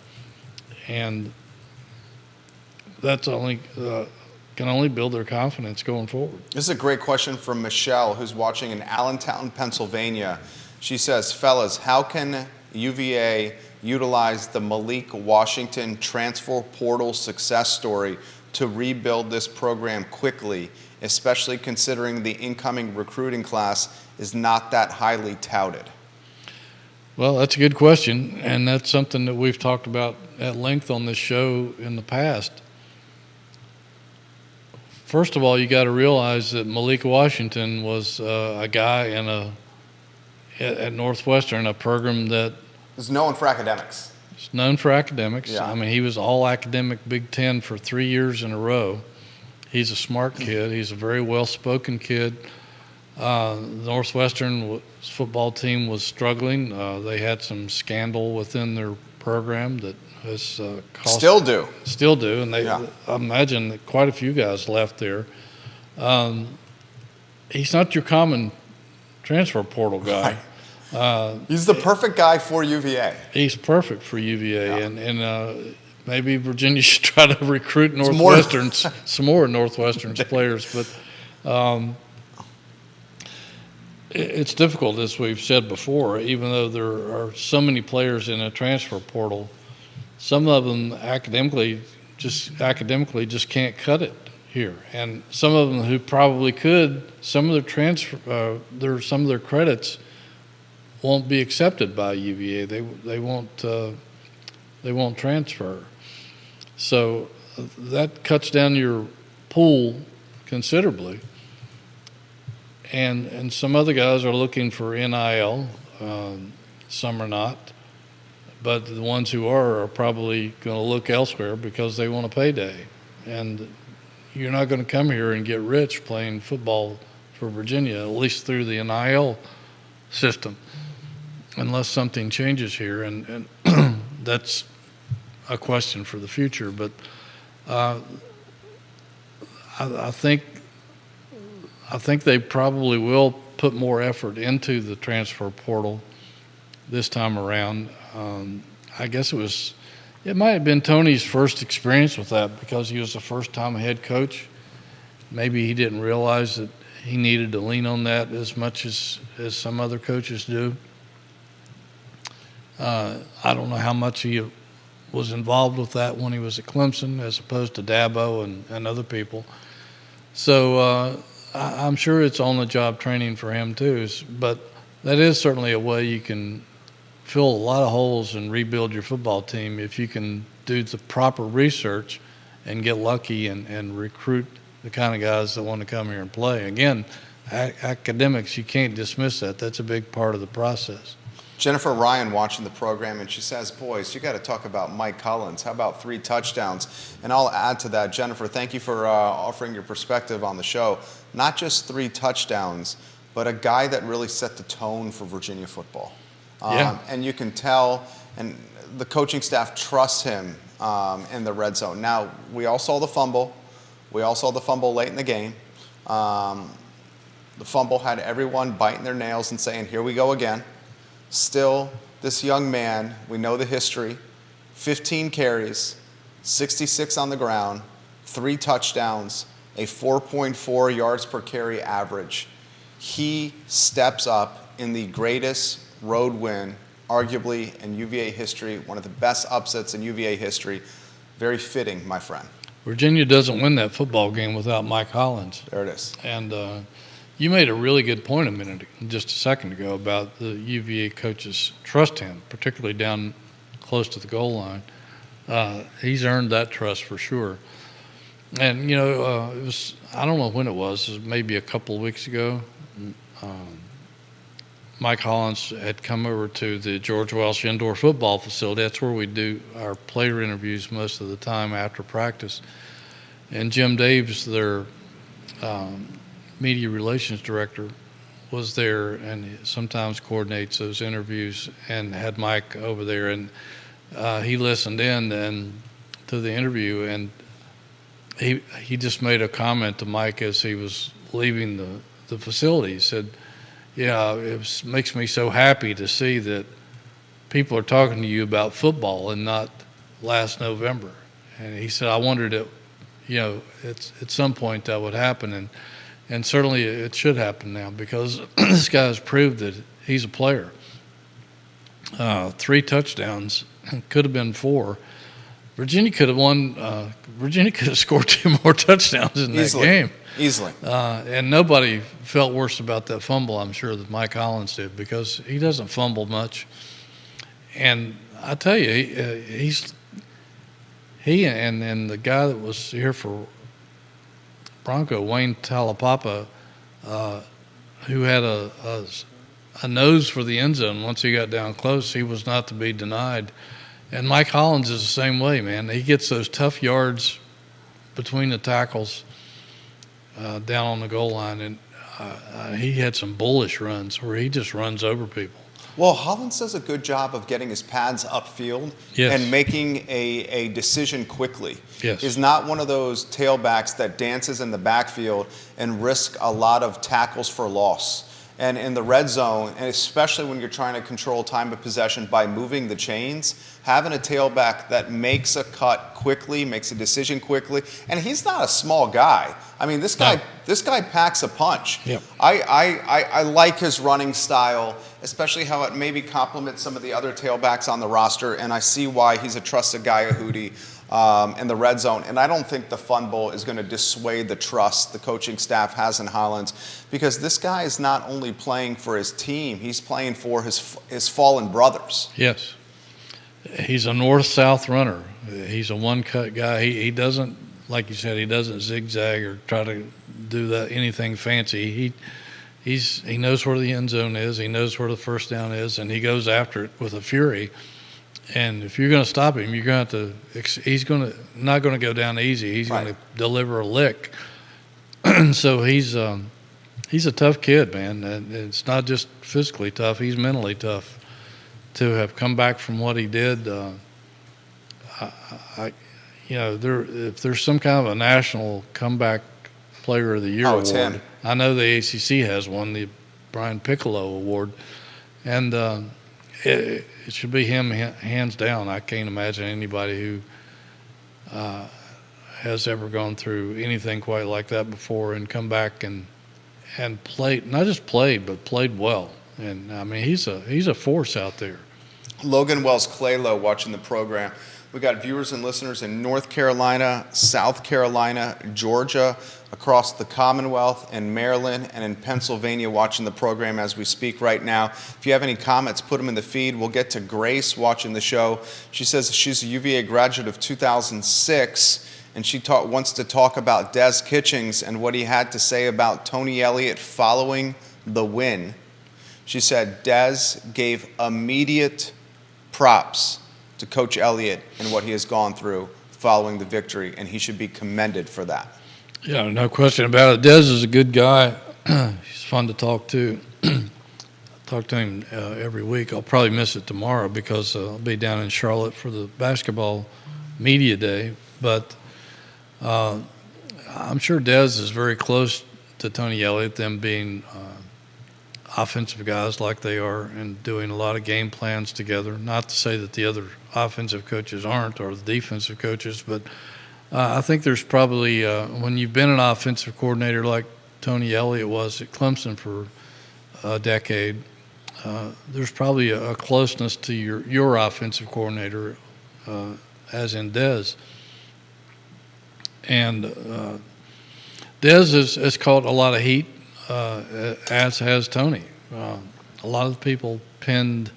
Speaker 2: And that's can only build their confidence going forward.
Speaker 1: This is a great question from Michelle, who's watching in Allentown, Pennsylvania. She says, fellas, how can UVA utilize the Malik Washington transfer portal success story to rebuild this program quickly, especially considering the incoming recruiting class is not that highly touted?
Speaker 2: Well, that's a good question, and that's something that we've talked about at length on this show in the past. First of all, you got to realize that Malik Washington was a guy at Northwestern, a program that
Speaker 1: is known for academics.
Speaker 2: Is known for academics.
Speaker 1: Yeah.
Speaker 2: I mean, he was all academic Big Ten for 3 years in a row. He's a smart kid. He's a very well-spoken kid. Northwestern football team was struggling. They had some scandal within their program that has cost. Still do, and I imagine that quite a few guys left there. He's not your common transfer portal guy.
Speaker 1: He's the perfect guy for UVA.
Speaker 2: He's perfect for UVA,
Speaker 1: Yeah.
Speaker 2: and maybe Virginia should try to recruit Northwestern's some more Northwestern's players. But it's difficult, as we've said before. Even though there are so many players in a transfer portal, some of them academically just can't cut it here, and some of them who probably could, some of their credits won't be accepted by UVA. They won't transfer. So that cuts down your pool considerably. And some other guys are looking for NIL. Some are not. But the ones who are probably going to look elsewhere because they want a payday. And you're not going to come here and get rich playing football for Virginia, at least through the NIL system, unless something changes here. And that's a question for the future. But I think they probably will put more effort into the transfer portal this time around. I guess it might have been Tony's first experience with that because he was the first-time head coach. Maybe he didn't realize that he needed to lean on that as much as some other coaches do. I don't know how much he was involved with that when he was at Clemson as opposed to Dabo and other people. So I'm sure it's on-the-job training for him too, but that is certainly a way you can fill a lot of holes and rebuild your football team if you can do the proper research and get lucky and recruit the kind of guys that want to come here and play. Again, academics, you can't dismiss that. That's a big part of the process.
Speaker 1: Jennifer Ryan watching the program, and she says, boys, you got to talk about Mike Hollins. How about 3 touchdowns? And I'll add to that, Jennifer, thank you for offering your perspective on the show. Not just 3 touchdowns, but a guy that really set the tone for Virginia football.
Speaker 2: Yeah.
Speaker 1: And you can tell, and the coaching staff trusts him in the red zone. Now, we all saw the fumble. We all saw the fumble late in the game. The fumble had everyone biting their nails and saying, here we go again. Still, this young man, we know the history, 15 carries, 66 on the ground, 3 touchdowns, a 4.4 yards per carry average. He steps up in the greatest road win, arguably in UVA history, one of the best upsets in UVA history. Very fitting, my friend.
Speaker 2: Virginia doesn't win that football game without Mike Hollins.
Speaker 1: There it is.
Speaker 2: And you made a really good point just a second ago about the UVA coaches trust him, particularly down close to the goal line. He's earned that trust for sure. And, it was, I don't know when it was maybe a couple of weeks ago. Mike Hollins had come over to the George Welsh Indoor Football Facility. That's where we do our player interviews most of the time after practice. And Jim Daves, their media relations director, was there and sometimes coordinates those interviews, and had Mike over there. And he listened in to the interview, and he just made a comment to Mike as he was leaving the facility. He said, it makes me so happy to see that people are talking to you about football and not last November. And he said, I wondered at some point that would happen, and certainly it should happen now because this guy has proved that he's a player. 3 touchdowns, could have been 4. Virginia could have won. Virginia could have scored 2 more touchdowns in that game.
Speaker 1: Easily.
Speaker 2: And nobody felt worse about that fumble, I'm sure, than Mike Hollins did, because he doesn't fumble much. And I tell you, he and the guy that was here for Bronco, Wayne Talapapa, who had a nose for the end zone once he got down close, he was not to be denied. And Mike Hollins is the same way, man. He gets those tough yards between the tackles down on the goal line, and he had some bullish runs where he just runs over people.
Speaker 1: Well, Hollins does a good job of getting his pads upfield and making a decision quickly.
Speaker 2: Yes.
Speaker 1: He's not one of those tailbacks that dances in the backfield and risk a lot of tackles for loss. And in the red zone, and especially when you're trying to control time of possession by moving the chains, having a tailback that makes a cut quickly, makes a decision quickly, and he's not a small guy. I mean, this guy packs a punch.
Speaker 2: Yep.
Speaker 1: I like his running style, especially how it maybe complements some of the other tailbacks on the roster, and I see why he's a trusted guy at Hootie in the red zone. And I don't think the Fun Bowl is going to dissuade the trust the coaching staff has in Hollins, because this guy is not only playing for his team, he's playing for his fallen brothers.
Speaker 2: Yes. He's a north-south runner. He's a one-cut guy. He doesn't, like you said, he doesn't zigzag or try to do that anything fancy. He knows where the end zone is. He knows where the first down is, and he goes after it with a fury. And if you're going to stop him, you're going to have to. He's not going to go down easy. He's going to deliver a lick. So he's a tough kid, man. And it's not just physically tough; he's mentally tough. To have come back from what he did, if there's some kind of a national comeback player of the year award,
Speaker 1: it's him.
Speaker 2: I know the ACC has one, the Brian Piccolo Award, and it should be him hands down. I can't imagine anybody who has ever gone through anything quite like that before and come back and played, not just played, but played well. And I mean, he's a force out there.
Speaker 1: Logan Wells Claylow watching the program. We got viewers and listeners in North Carolina, South Carolina, Georgia, across the Commonwealth, in Maryland, and in Pennsylvania watching the program as we speak right now. If you have any comments, put them in the feed. We'll get to Grace watching the show. She says she's a UVA graduate of 2006, and she wants to talk about Des Kitchings and what he had to say about Tony Elliott following the win. She said Des gave immediate props to Coach Elliott and what he has gone through following the victory, and he should be commended for that.
Speaker 2: Yeah, no question about it. Des is a good guy. He's fun to talk to. Talk to him every week. I'll probably miss it tomorrow because I'll be down in Charlotte for the basketball media day. But I'm sure Des is very close to Tony Elliott, them being offensive guys like they are and doing a lot of game plans together. Not to say that the other offensive coaches aren't, or the defensive coaches, but I think there's probably, when you've been an offensive coordinator like Tony Elliott was at Clemson for a decade, there's probably a closeness to your offensive coordinator, as in Des. And Des has caught a lot of heat, as has Tony. A lot of people pinned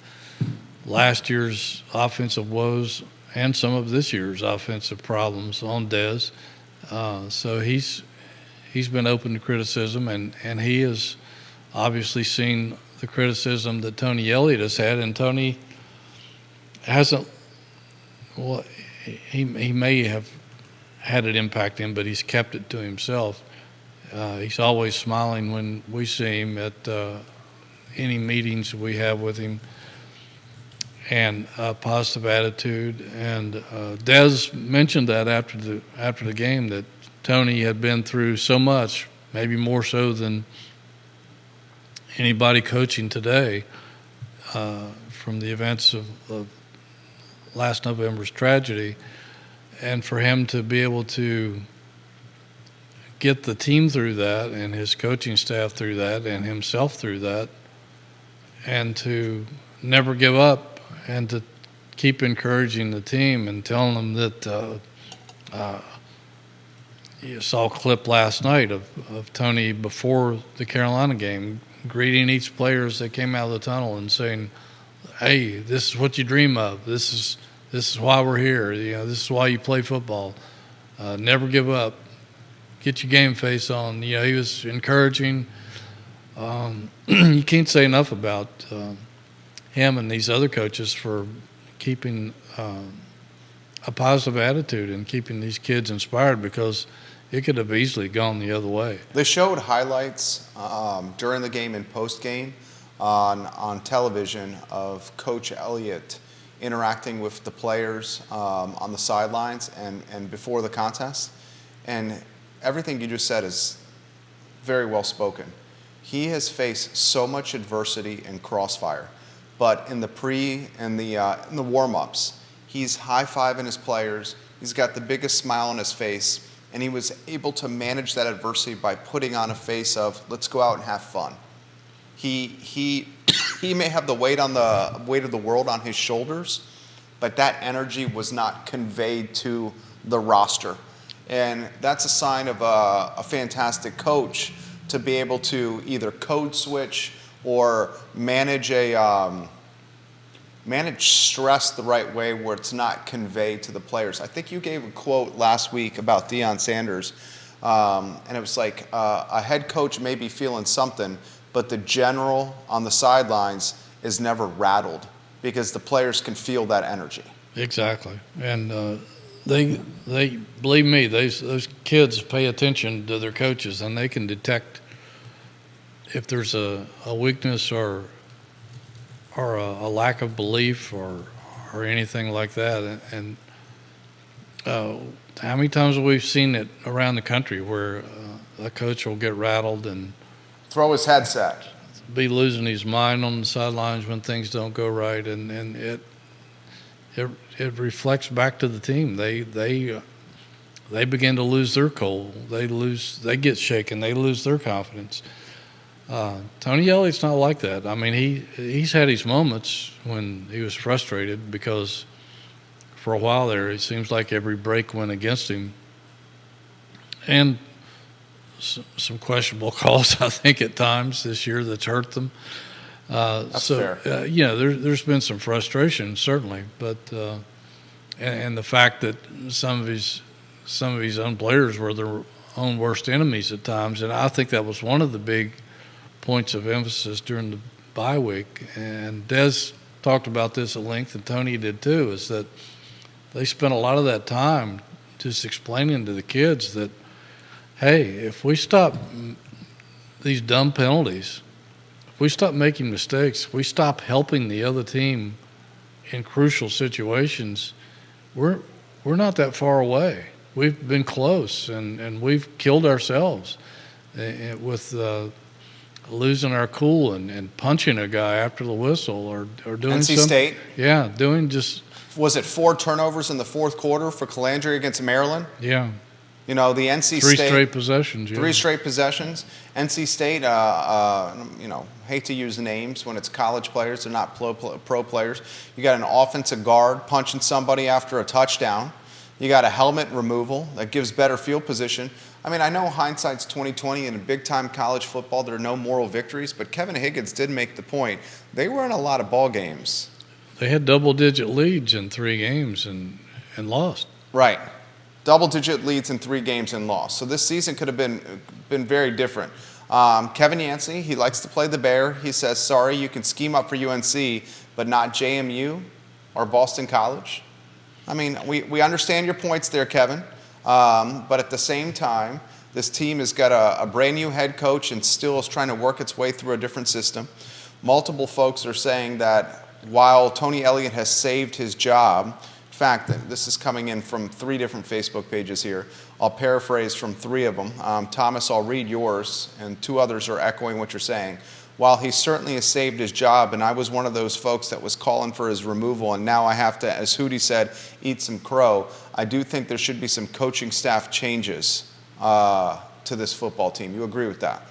Speaker 2: last year's offensive woes and some of this year's offensive problems on Des. So he's been open to criticism, and he has obviously seen the criticism that Tony Elliott has had, and Tony hasn't. Well, he may have had it impact him, but he's kept it to himself. He's always smiling when we see him at any meetings we have with him, and a positive attitude. And Des mentioned that after the game, that Tony had been through so much, maybe more so than anybody coaching today, from the events of last November's tragedy, and for him to be able to get the team through that and his coaching staff through that and himself through that, and to never give up and to keep encouraging the team and telling them that you saw a clip last night of Tony before the Carolina game greeting each player as they came out of the tunnel and saying, "Hey, this is what you dream of. This is why we're here. You know, this is why you play football. Never give up. Get your game face on." You know, he was encouraging. You can't say enough about him and these other coaches for keeping a positive attitude and keeping these kids inspired, because it could have easily gone the other way.
Speaker 1: They showed highlights during the game and post-game on television of Coach Elliott interacting with the players on the sidelines and before the contest. And everything you just said is very well spoken. he has faced so much adversity and crossfire. But in the in the warm-ups, he's high-fiving his players. He's got the biggest smile on his face, and he was able to manage that adversity by putting on a face of, let's go out and have fun. He may have the weight of the world on his shoulders, but that energy was not conveyed to the roster. And that's a sign of a fantastic coach, to be able to either code switch or manage stress the right way where it's not conveyed to the players. I think you gave a quote last week about Deion Sanders, and it was like a head coach may be feeling something, but the general on the sidelines is never rattled because the players can feel that energy.
Speaker 2: Exactly, and they believe me, those kids pay attention to their coaches, and they can detect if there's a weakness or a lack of belief or anything like that. And how many times have we seen it around the country where a coach will get rattled and
Speaker 1: throw his headset,
Speaker 2: be losing his mind on the sidelines when things don't go right, and it reflects back to the team. They begin to lose their cool. They get shaken. They lose their confidence. Tony Elliott's not like that. I mean, he's had his moments when he was frustrated because for a while there it seems like every break went against him, and some questionable calls I think at times this year that's hurt them.
Speaker 1: That's fair.
Speaker 2: There's been some frustration certainly, but and the fact that some of his own players were their own worst enemies at times, and I think that was one of the big points of emphasis during the bye week. And Des talked about this at length, and Tony did too, is that they spent a lot of that time just explaining to the kids that, hey, if we stop these dumb penalties, if we stop making mistakes, if we stop helping the other team in crucial situations, we're not that far away. We've been close, and we've killed ourselves with losing our cool and punching a guy after the whistle or doing
Speaker 1: NC
Speaker 2: something.
Speaker 1: State?
Speaker 2: Yeah, doing just...
Speaker 1: Was it 4 turnovers in the fourth quarter for Calandri against Maryland?
Speaker 2: Yeah.
Speaker 1: You know, the NC State...
Speaker 2: 3 straight possessions, yeah.
Speaker 1: 3 straight possessions. NC State, hate to use names when it's college players. They're not pro players. You got an offensive guard punching somebody after a touchdown. You got a helmet removal that gives better field position. I mean, I know hindsight's 20/20, and in big-time college football, there are no moral victories, but Kevin Higgins did make the point. They were in a lot of ball games.
Speaker 2: They had double-digit leads in 3 games and lost.
Speaker 1: Right. Double-digit leads in 3 games and lost. So this season could have been very different. Kevin Yancey, he likes to play the bear. He says, sorry, you can scheme up for UNC, but not JMU or Boston College. I mean, we understand your points there, Kevin. But at the same time, this team has got a brand new head coach and still is trying to work its way through a different system. Multiple folks are saying that while Tony Elliott has saved his job, in fact, this is coming in from 3 different Facebook pages here. I'll paraphrase from 3 of them. Thomas, I'll read yours, and 2 others are echoing what you're saying. While he certainly has saved his job, and I was one of those folks that was calling for his removal, and now I have to, as Hootie said, eat some crow, I do think there should be some coaching staff changes to this football team. You agree with that?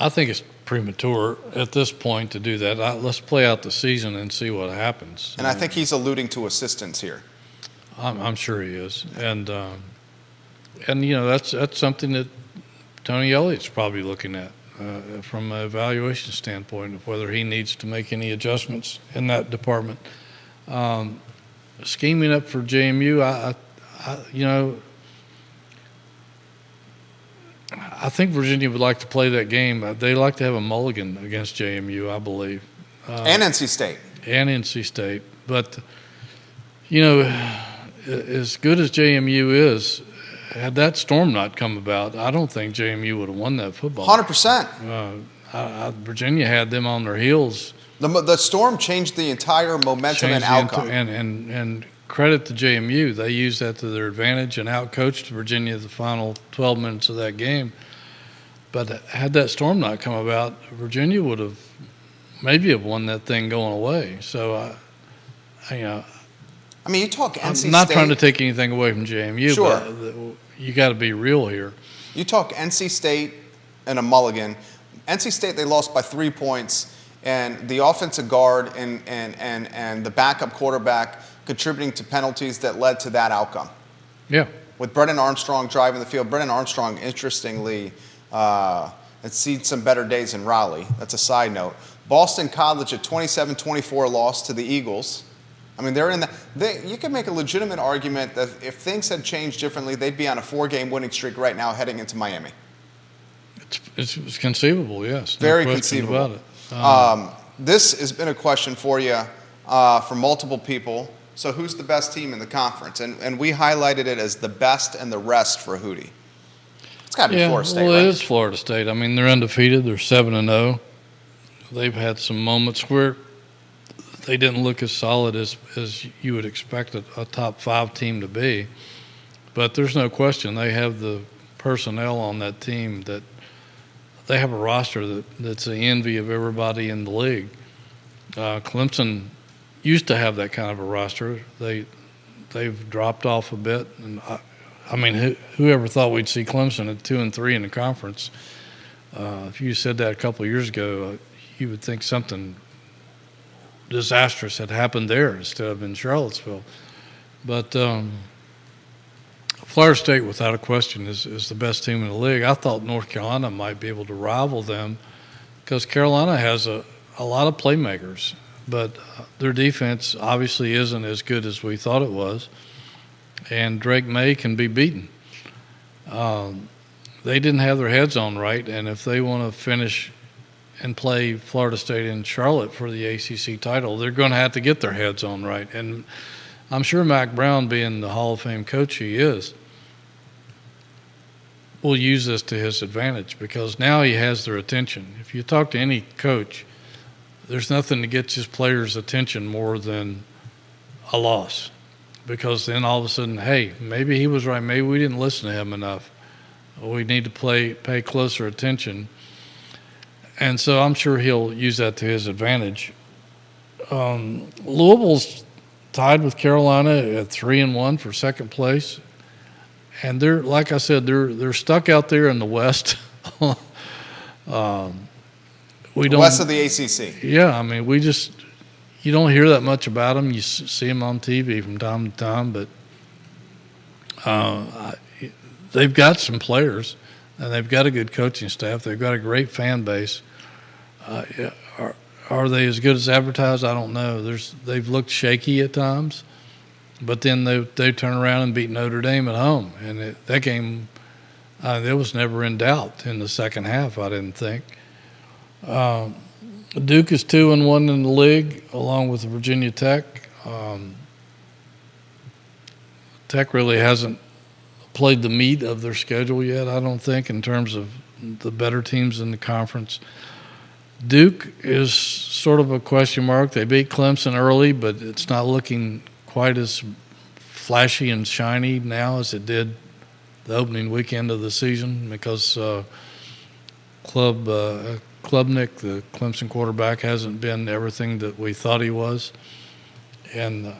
Speaker 2: I think it's premature at this point to do that. Let's play out the season and see what happens.
Speaker 1: And I think he's alluding to assistance here.
Speaker 2: I'm sure he is. And that's something that Tony Elliott's probably looking at. From an evaluation standpoint of whether he needs to make any adjustments in that department. Scheming up for JMU, I think Virginia would like to play that game. They like to have a mulligan against JMU, I believe.
Speaker 1: And NC State.
Speaker 2: And NC State. But, as good as JMU is, had that storm not come about, I don't think JMU would have won that football.
Speaker 1: 100%.
Speaker 2: Virginia had them on their heels.
Speaker 1: The storm changed the entire momentum and outcome.
Speaker 2: And credit to JMU. They used that to their advantage and outcoached Virginia the final 12 minutes of that game. But had that storm not come about, Virginia would have maybe won that thing going away. So,
Speaker 1: I mean, you talk NC State.
Speaker 2: I'm not trying to take anything away from JMU,
Speaker 1: Sure.
Speaker 2: but you got to be real here.
Speaker 1: You talk NC State and a mulligan. NC State, they lost by 3 points, and the offensive guard and the backup quarterback contributing to penalties that led to that outcome.
Speaker 2: Yeah.
Speaker 1: With Brennan Armstrong driving the field. Brennan Armstrong, interestingly, has seen some better days in Raleigh. That's a side note. Boston College, a 27-24 loss to the Eagles. I mean, they're in you can make a legitimate argument that if things had changed differently, they'd be on a 4-game winning streak right now heading into Miami.
Speaker 2: It's conceivable, yes.
Speaker 1: Very
Speaker 2: no
Speaker 1: conceivable.
Speaker 2: About it.
Speaker 1: This has been a question for you from multiple people. So who's the best team in the conference? And we highlighted it as the best and the rest for Hootie. It's got to be Florida State,
Speaker 2: well,
Speaker 1: right?
Speaker 2: it is Florida State. I mean, they're undefeated. They're 7-0. They've had some moments where they didn't look as solid as you would expect a top 5 team to be. But there's no question they have the personnel on that team that they have a roster that's the envy of everybody in the league. Clemson used to have that kind of a roster. They've dropped off a bit, and I mean, whoever thought we'd see Clemson at 2-3 in the conference? If you said that a couple of years ago, you would think something disastrous had happened there instead of in Charlottesville. But Florida State, without a question, is the best team in the league. I thought North Carolina might be able to rival them because Carolina has a lot of playmakers, but their defense obviously isn't as good as we thought it was, and Drake May can be beaten. They didn't have their heads on right, and if they want to finish and play Florida State in Charlotte for the ACC title, they're going to have to get their heads on right. And I'm sure Mac Brown, being the Hall of Fame coach he is, will use this to his advantage because now he has their attention. If you talk to any coach, there's nothing to get his players' attention more than a loss, because then all of a sudden, hey, maybe he was right. Maybe we didn't listen to him enough. We need to pay closer attention. And so I'm sure he'll use that to his advantage. Louisville's tied with Carolina at 3-1 for second place. And they're, like I said, they're stuck out there in the West.
Speaker 1: West of the ACC.
Speaker 2: Yeah, I mean, you don't hear that much about them. You see them on TV from time to time, but they've got some players, and they've got a good coaching staff. They've got a great fan base. Are they as good as advertised? I don't know. They've looked shaky at times, but then they turn around and beat Notre Dame at home, and that game, it was never in doubt in the second half, I didn't think. Duke is 2-1 in the league, along with Virginia Tech. Tech really hasn't played the meat of their schedule yet, I don't think, in terms of the better teams in the conference. Duke is sort of a question mark. They beat Clemson early, but it's not looking quite as flashy and shiny now as it did the opening weekend of the season because Klubnik, the Clemson quarterback, hasn't been everything that we thought he was. And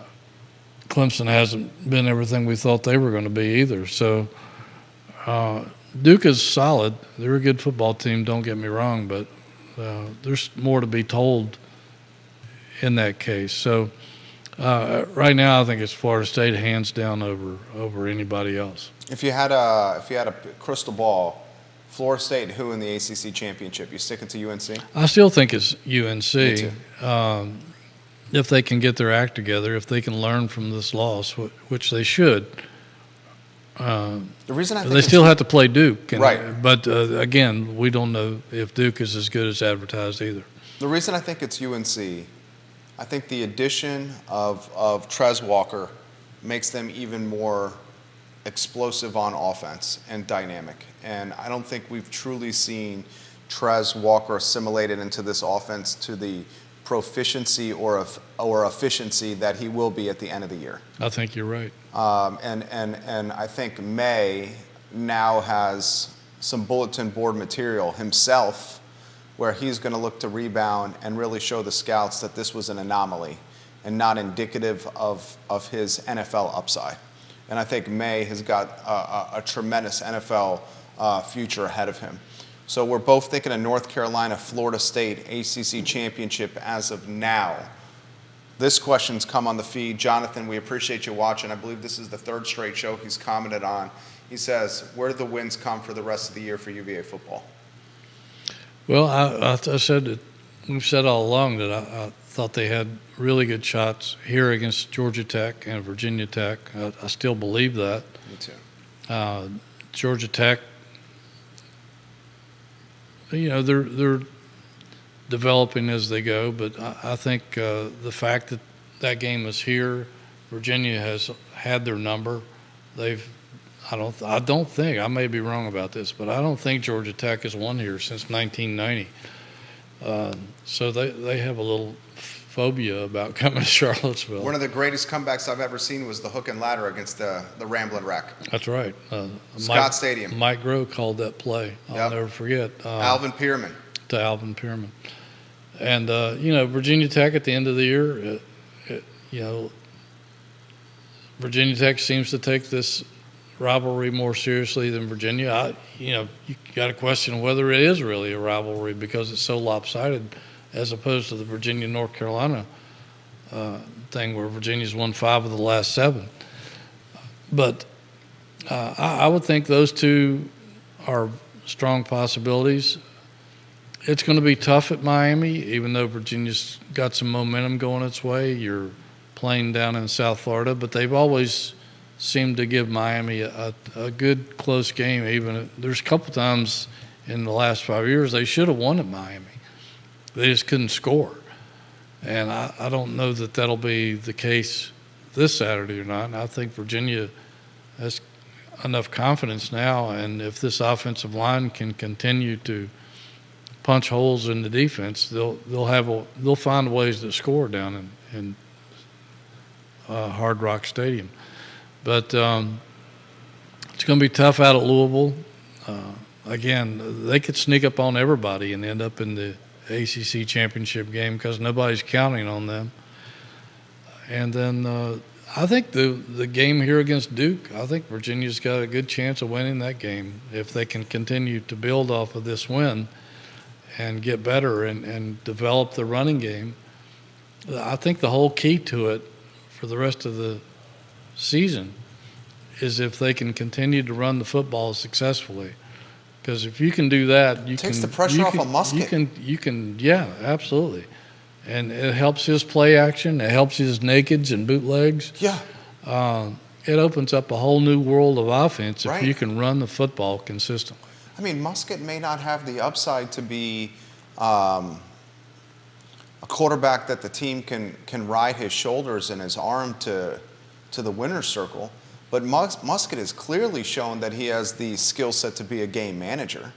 Speaker 2: Clemson hasn't been everything we thought they were going to be either. So Duke is solid. They're a good football team, don't get me wrong, but there's more to be told in that case. So right now I think it's Florida State hands down over anybody else.
Speaker 1: If you had a crystal ball, Florida State and who in the ACC championship? You sticking to UNC?
Speaker 2: I still think it's UNC.
Speaker 1: Me too.
Speaker 2: If they can get their act together, if they can learn from this loss, which they should.
Speaker 1: The reason I think
Speaker 2: they still have to play Duke,
Speaker 1: right?
Speaker 2: But again, we don't know if Duke is as good as advertised either.
Speaker 1: The reason I think it's UNC, I think the addition of Trez Walker makes them even more explosive on offense and dynamic. And I don't think we've truly seen Trez Walker assimilated into this offense to the proficiency or efficiency that he will be at the end of the year.
Speaker 2: I think you're right.
Speaker 1: And I think May now has some bulletin board material himself where he's going to look to rebound and really show the scouts that this was an anomaly and not indicative of his NFL upside. And I think May has got a tremendous NFL future ahead of him. So we're both thinking of North Carolina, Florida State, ACC championship as of now. This question's come on the feed. Jonathan, we appreciate you watching. I believe this is the third straight show he's commented on. He says, where do the wins come for the rest of the year for UVA football?
Speaker 2: Well, I said that we've said all along that I thought they had really good shots here against Georgia Tech and Virginia Tech. I still believe that.
Speaker 1: Me too.
Speaker 2: Georgia Tech, they're developing as they go, but I think the fact that that game is here, Virginia has had their number. I don't think, I may be wrong about this, but I don't think Georgia Tech has won here since 1990. So they have a little phobia about coming to Charlottesville.
Speaker 1: One of the greatest comebacks I've ever seen was the hook and ladder against the Ramblin' Wreck.
Speaker 2: That's right.
Speaker 1: Scott Stadium.
Speaker 2: Mike Groh called that play. I'll never forget.
Speaker 1: Alvin Pierman.
Speaker 2: To Alvin Pierman. And, Virginia Tech at the end of the year, Virginia Tech seems to take this rivalry more seriously than Virginia. You got to question whether it is really a rivalry because it's so lopsided as opposed to the Virginia-North Carolina thing where Virginia's won 5 of the last 7. But I would think those two are strong possibilities. It's going to be tough at Miami, even though Virginia's got some momentum going its way. You're playing down in South Florida, but they've always seemed to give Miami a good close game. Even there's a couple times in the last 5 years they should have won at Miami. They just couldn't score. And I don't know that that'll be the case this Saturday or not. And I think Virginia has enough confidence now, and if this offensive line can continue to punch holes in the defense, they'll find ways to score down in Hard Rock Stadium. But it's going to be tough out at Louisville. Again, they could sneak up on everybody and end up in the ACC championship game because nobody's counting on them. And then I think the game here against Duke, I think Virginia's got a good chance of winning that game if they can continue to build off of this win and get better and develop the running game. I think the whole key to it for the rest of the season is if they can continue to run the football successfully. Because if you can do that,
Speaker 1: takes the pressure off of Musket.
Speaker 2: You can, yeah, absolutely. And it helps his play action. It helps his nakeds and bootlegs.
Speaker 1: Yeah.
Speaker 2: It opens up a whole new world of offense
Speaker 1: Right.
Speaker 2: if you can run the football consistently.
Speaker 1: I mean, Musket may not have the upside to be a quarterback that the team can ride his shoulders and his arm to the winner's circle, but Musket has clearly shown that he has the skill set to be a game manager.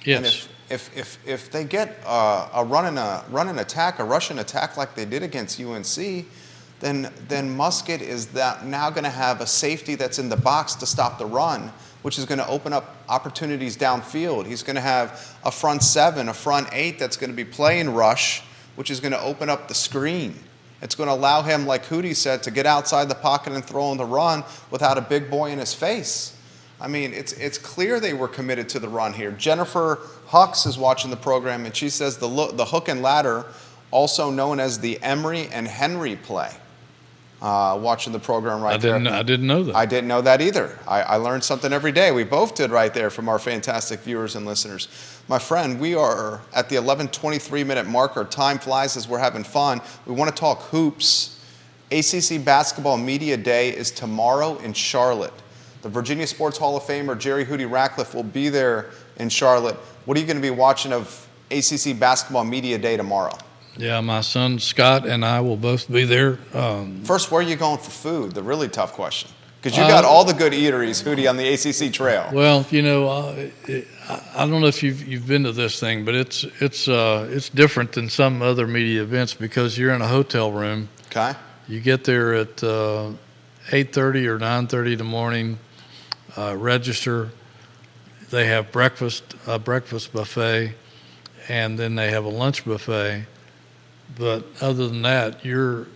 Speaker 2: Yes.
Speaker 1: And if they get a run and attack, a rush and attack like they did against UNC, then Musket is now going to have a safety that's in the box to stop the run, which is going to open up opportunities downfield. He's going to have a front 7, a front 8 that's going to be playing rush, which is going to open up the screen. It's going to allow him, like Hootie said, to get outside the pocket and throw on the run without a big boy in his face. I mean, it's clear they were committed to the run here. Jennifer Hux is watching the program, and she says the hook and ladder, also known as the Emery and Henry play. Watching the program there.
Speaker 2: I didn't know that.
Speaker 1: I didn't know that either. I learned something every day. We both did right there from our fantastic viewers and listeners. My friend, we are at the 11:23-minute marker. Time flies as we're having fun. We want to talk hoops. ACC Basketball Media Day is tomorrow in Charlotte. The Virginia Sports Hall of Famer Jerry Hootie Ratcliffe will be there in Charlotte. What are you going to be watching of ACC Basketball Media Day tomorrow?
Speaker 2: Yeah, my son Scott and I will both be there.
Speaker 1: First, where are you going for food? The really tough question. Because you got all the good eateries, Hootie, on the ACC trail.
Speaker 2: Well, I don't know if you've been to this thing, but it's different than some other media events because you're in a hotel room.
Speaker 1: Okay.
Speaker 2: You get there at 8:30 or 9:30 in the morning, register. they have a breakfast buffet, and then they have a lunch buffet. But other than that, you're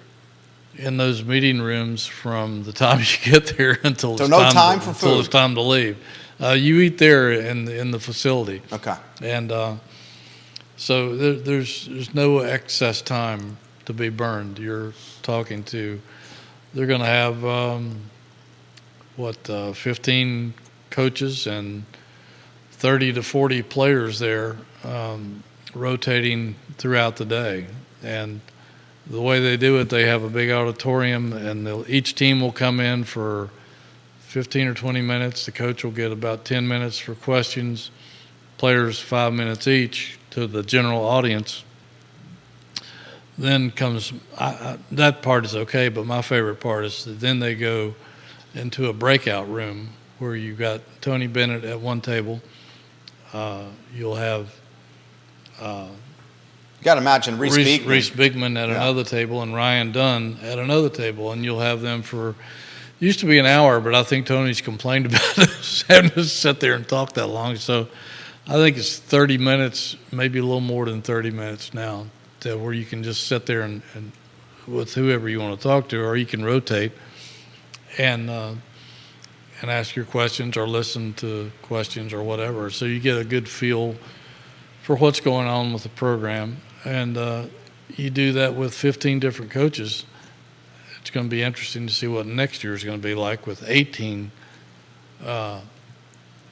Speaker 2: in those meeting rooms from the time you get there until it's time to leave. You eat there in the facility.
Speaker 1: Okay.
Speaker 2: And so there's no excess time to be burned. You're talking to, they're going to have 15 coaches and 30 to 40 players there, rotating throughout the day. And the way they do it, they have a big auditorium, and each team will come in for 15 or 20 minutes. The coach will get about 10 minutes for questions, players 5 minutes each to the general audience. Then comes, that part is okay, but my favorite part is that then they go into a breakout room where you've got Tony Bennett at one table. You'll have
Speaker 1: you got to imagine Reese
Speaker 2: Beekman at another table and Ryan Dunn at another table, and you'll have them for, used to be an hour, but I think Tony's complained about it, having to sit there and talk that long. So I think it's 30 minutes, maybe a little more than 30 minutes now, where you can just sit there and with whoever you want to talk to, or you can rotate and ask your questions or listen to questions or whatever. So you get a good feel for what's going on with the program. And you do that with 15 different coaches. It's going to be interesting to see what next year is going to be like with 18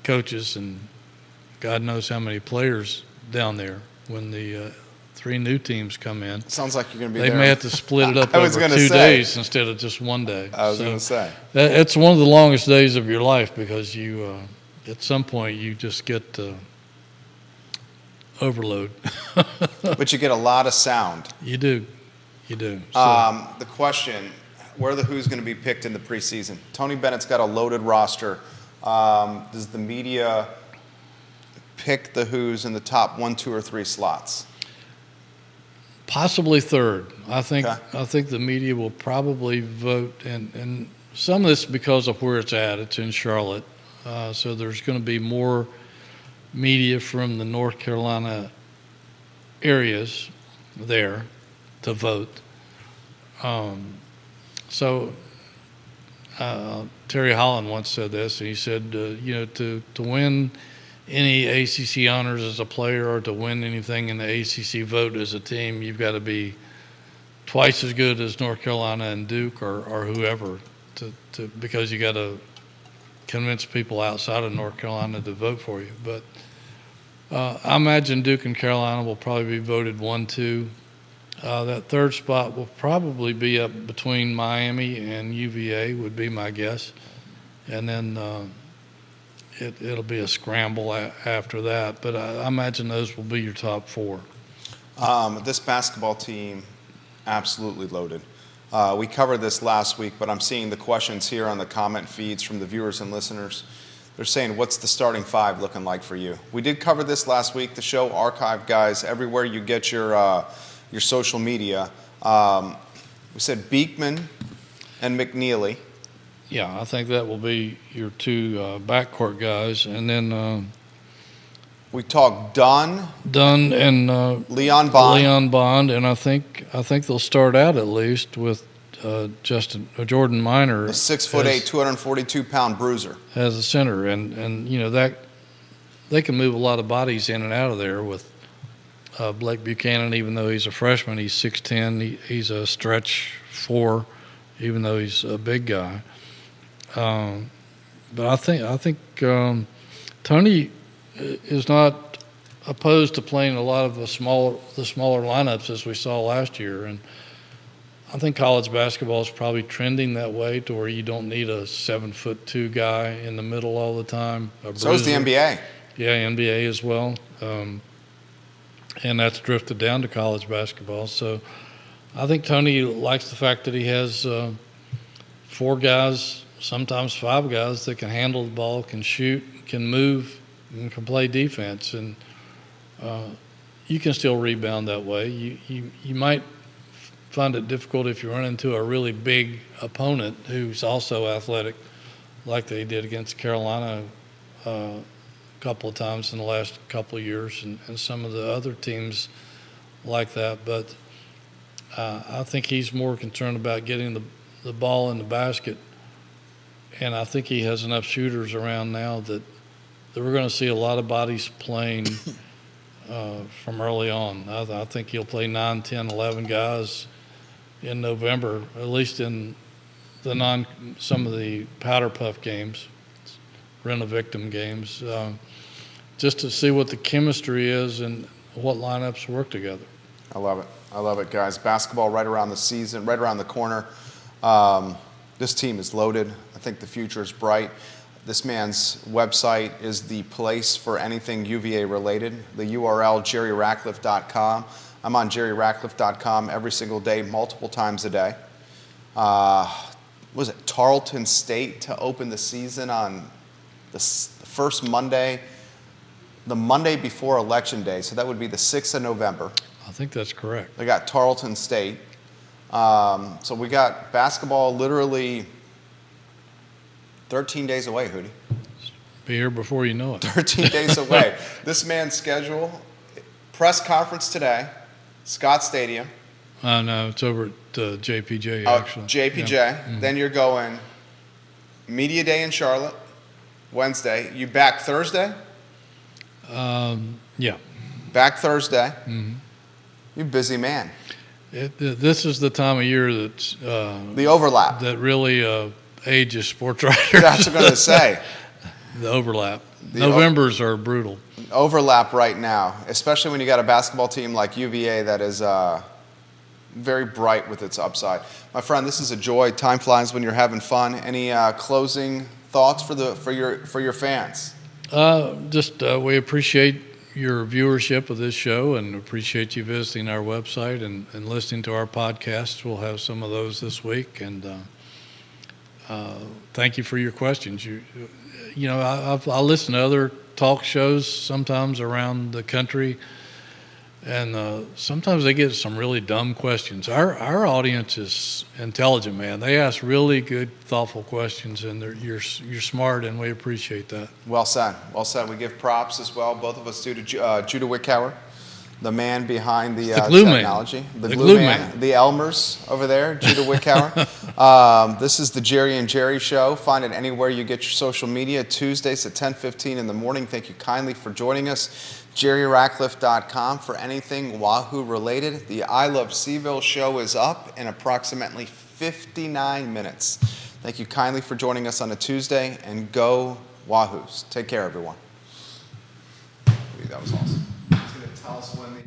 Speaker 2: coaches and God knows how many players down there when the 3 new teams come in.
Speaker 1: Sounds like you're going to be
Speaker 2: there. They may have to split it up over 2 days instead of just one day.
Speaker 1: I was going to say.
Speaker 2: It's one of the longest days of your life because you, at some point, you just get overload.
Speaker 1: But you get a lot of sound.
Speaker 2: You do. So,
Speaker 1: the question, where are the Who's going to be picked in the preseason? Tony Bennett's got a loaded roster. Does the media pick the Who's in the top 1, 2, or 3 slots?
Speaker 2: Possibly third. I think the media will probably vote, and some of this because of where it's at. It's in Charlotte, so there's going to be more media from the North Carolina areas there to vote. Terry Hollins once said this. He said, to win any ACC honors as a player or to win anything in the ACC vote as a team, you've got to be twice as good as North Carolina and Duke or whoever because you got to convince people outside of North Carolina to vote for you. But I imagine Duke and Carolina will probably be voted 1, 2. That third spot will probably be up between Miami and UVA would be my guess. And then it'll be a scramble after that. But I imagine those will be your top 4.
Speaker 1: This basketball team, absolutely loaded. We covered this last week, but I'm seeing the questions here on the comment feeds from the viewers and listeners. They're saying, what's the starting 5 looking like for you? We did cover this last week. The show archived, guys, everywhere you get your social media. We said Beekman and McNeely.
Speaker 2: Yeah, I think that will be your 2 backcourt guys. And then
Speaker 1: we talked Dunn
Speaker 2: and
Speaker 1: Leon Bond.
Speaker 2: And I think they'll start out at least with Jordan Minor,
Speaker 1: the 6'8", 242-pound bruiser,
Speaker 2: as a center, and that they can move a lot of bodies in and out of there with Blake Buchanan. Even though he's a freshman, he's 6'10". He's a stretch 4, even though he's a big guy. But I think Tony is not opposed to playing a lot of the smaller lineups as we saw last year, and I think college basketball is probably trending that way to where you don't need a 7'2" guy in the middle all the time.
Speaker 1: So is the NBA.
Speaker 2: Yeah, NBA as well. And that's drifted down to college basketball. So I think Tony likes the fact that he has 4 guys, sometimes 5 guys that can handle the ball, can shoot, can move, and can play defense. And you can still rebound that way. You might find it difficult if you run into a really big opponent who's also athletic, like they did against Carolina a couple of times in the last couple of years, and some of the other teams like that. But I think he's more concerned about getting the ball in the basket, and I think he has enough shooters around now that we're going to see a lot of bodies playing from early on. I think he'll play 9, 10, 11 guys in November, at least in some of the powder puff games, rent-a-victim games, just to see what the chemistry is and what lineups work together.
Speaker 1: I love it. I love it, guys. Basketball right around the season, right around the corner. This team is loaded. I think the future is bright. This man's website is the place for anything UVA related. The URL, jerryratcliffe.com. I'm on jerryratcliffe.com every single day, multiple times a day. Was it Tarleton State to open the season on the first Monday, the Monday before Election Day, so that would be the 6th of November.
Speaker 2: I think that's correct.
Speaker 1: They got Tarleton State. So we got basketball literally 13 days away, Hootie.
Speaker 2: Be here before you know it.
Speaker 1: 13 days away. This man's schedule, press conference today, Scott Stadium.
Speaker 2: No, it's over at JPJ, actually.
Speaker 1: JPJ.
Speaker 2: Yeah. Mm-hmm.
Speaker 1: Then you're going Media Day in Charlotte, Wednesday. You back Thursday?
Speaker 2: Yeah.
Speaker 1: Back Thursday.
Speaker 2: Mm-hmm.
Speaker 1: You busy man.
Speaker 2: This is the time of year that's
Speaker 1: the overlap
Speaker 2: that really ages sports writers.
Speaker 1: That's what I'm going to say.
Speaker 2: The overlap. Novembers are brutal.
Speaker 1: Overlap right now, especially when you got a basketball team like UVA that is very bright with its upside. My friend, this is a joy. Time flies when you're having fun. Any closing thoughts for your fans?
Speaker 2: We appreciate your viewership of this show and appreciate you visiting our website and listening to our podcasts. We'll have some of those this week, and thank you for your questions. You know, I listen to other talk shows sometimes around the country, and sometimes they get some really dumb questions. Our audience is intelligent, man. They ask really good, thoughtful questions, and you're smart, and we appreciate that.
Speaker 1: Well said. Well said. We give props as well. Both of us do to Judah Wickhauer, the man behind the
Speaker 2: glue
Speaker 1: technology.
Speaker 2: Man.
Speaker 1: The glue man. The Elmers over there, Judah Wickhauer. This is the Jerry and Jerry Show. Find it anywhere you get your social media. Tuesdays at 10:15 in the morning. Thank you kindly for joining us. JerryRatcliffe.com for anything Wahoo related. The I Love CVille show is up in approximately 59 minutes. Thank you kindly for joining us on a Tuesday, and go Wahoos. Take care, everyone. That was awesome. He's going to tell us when the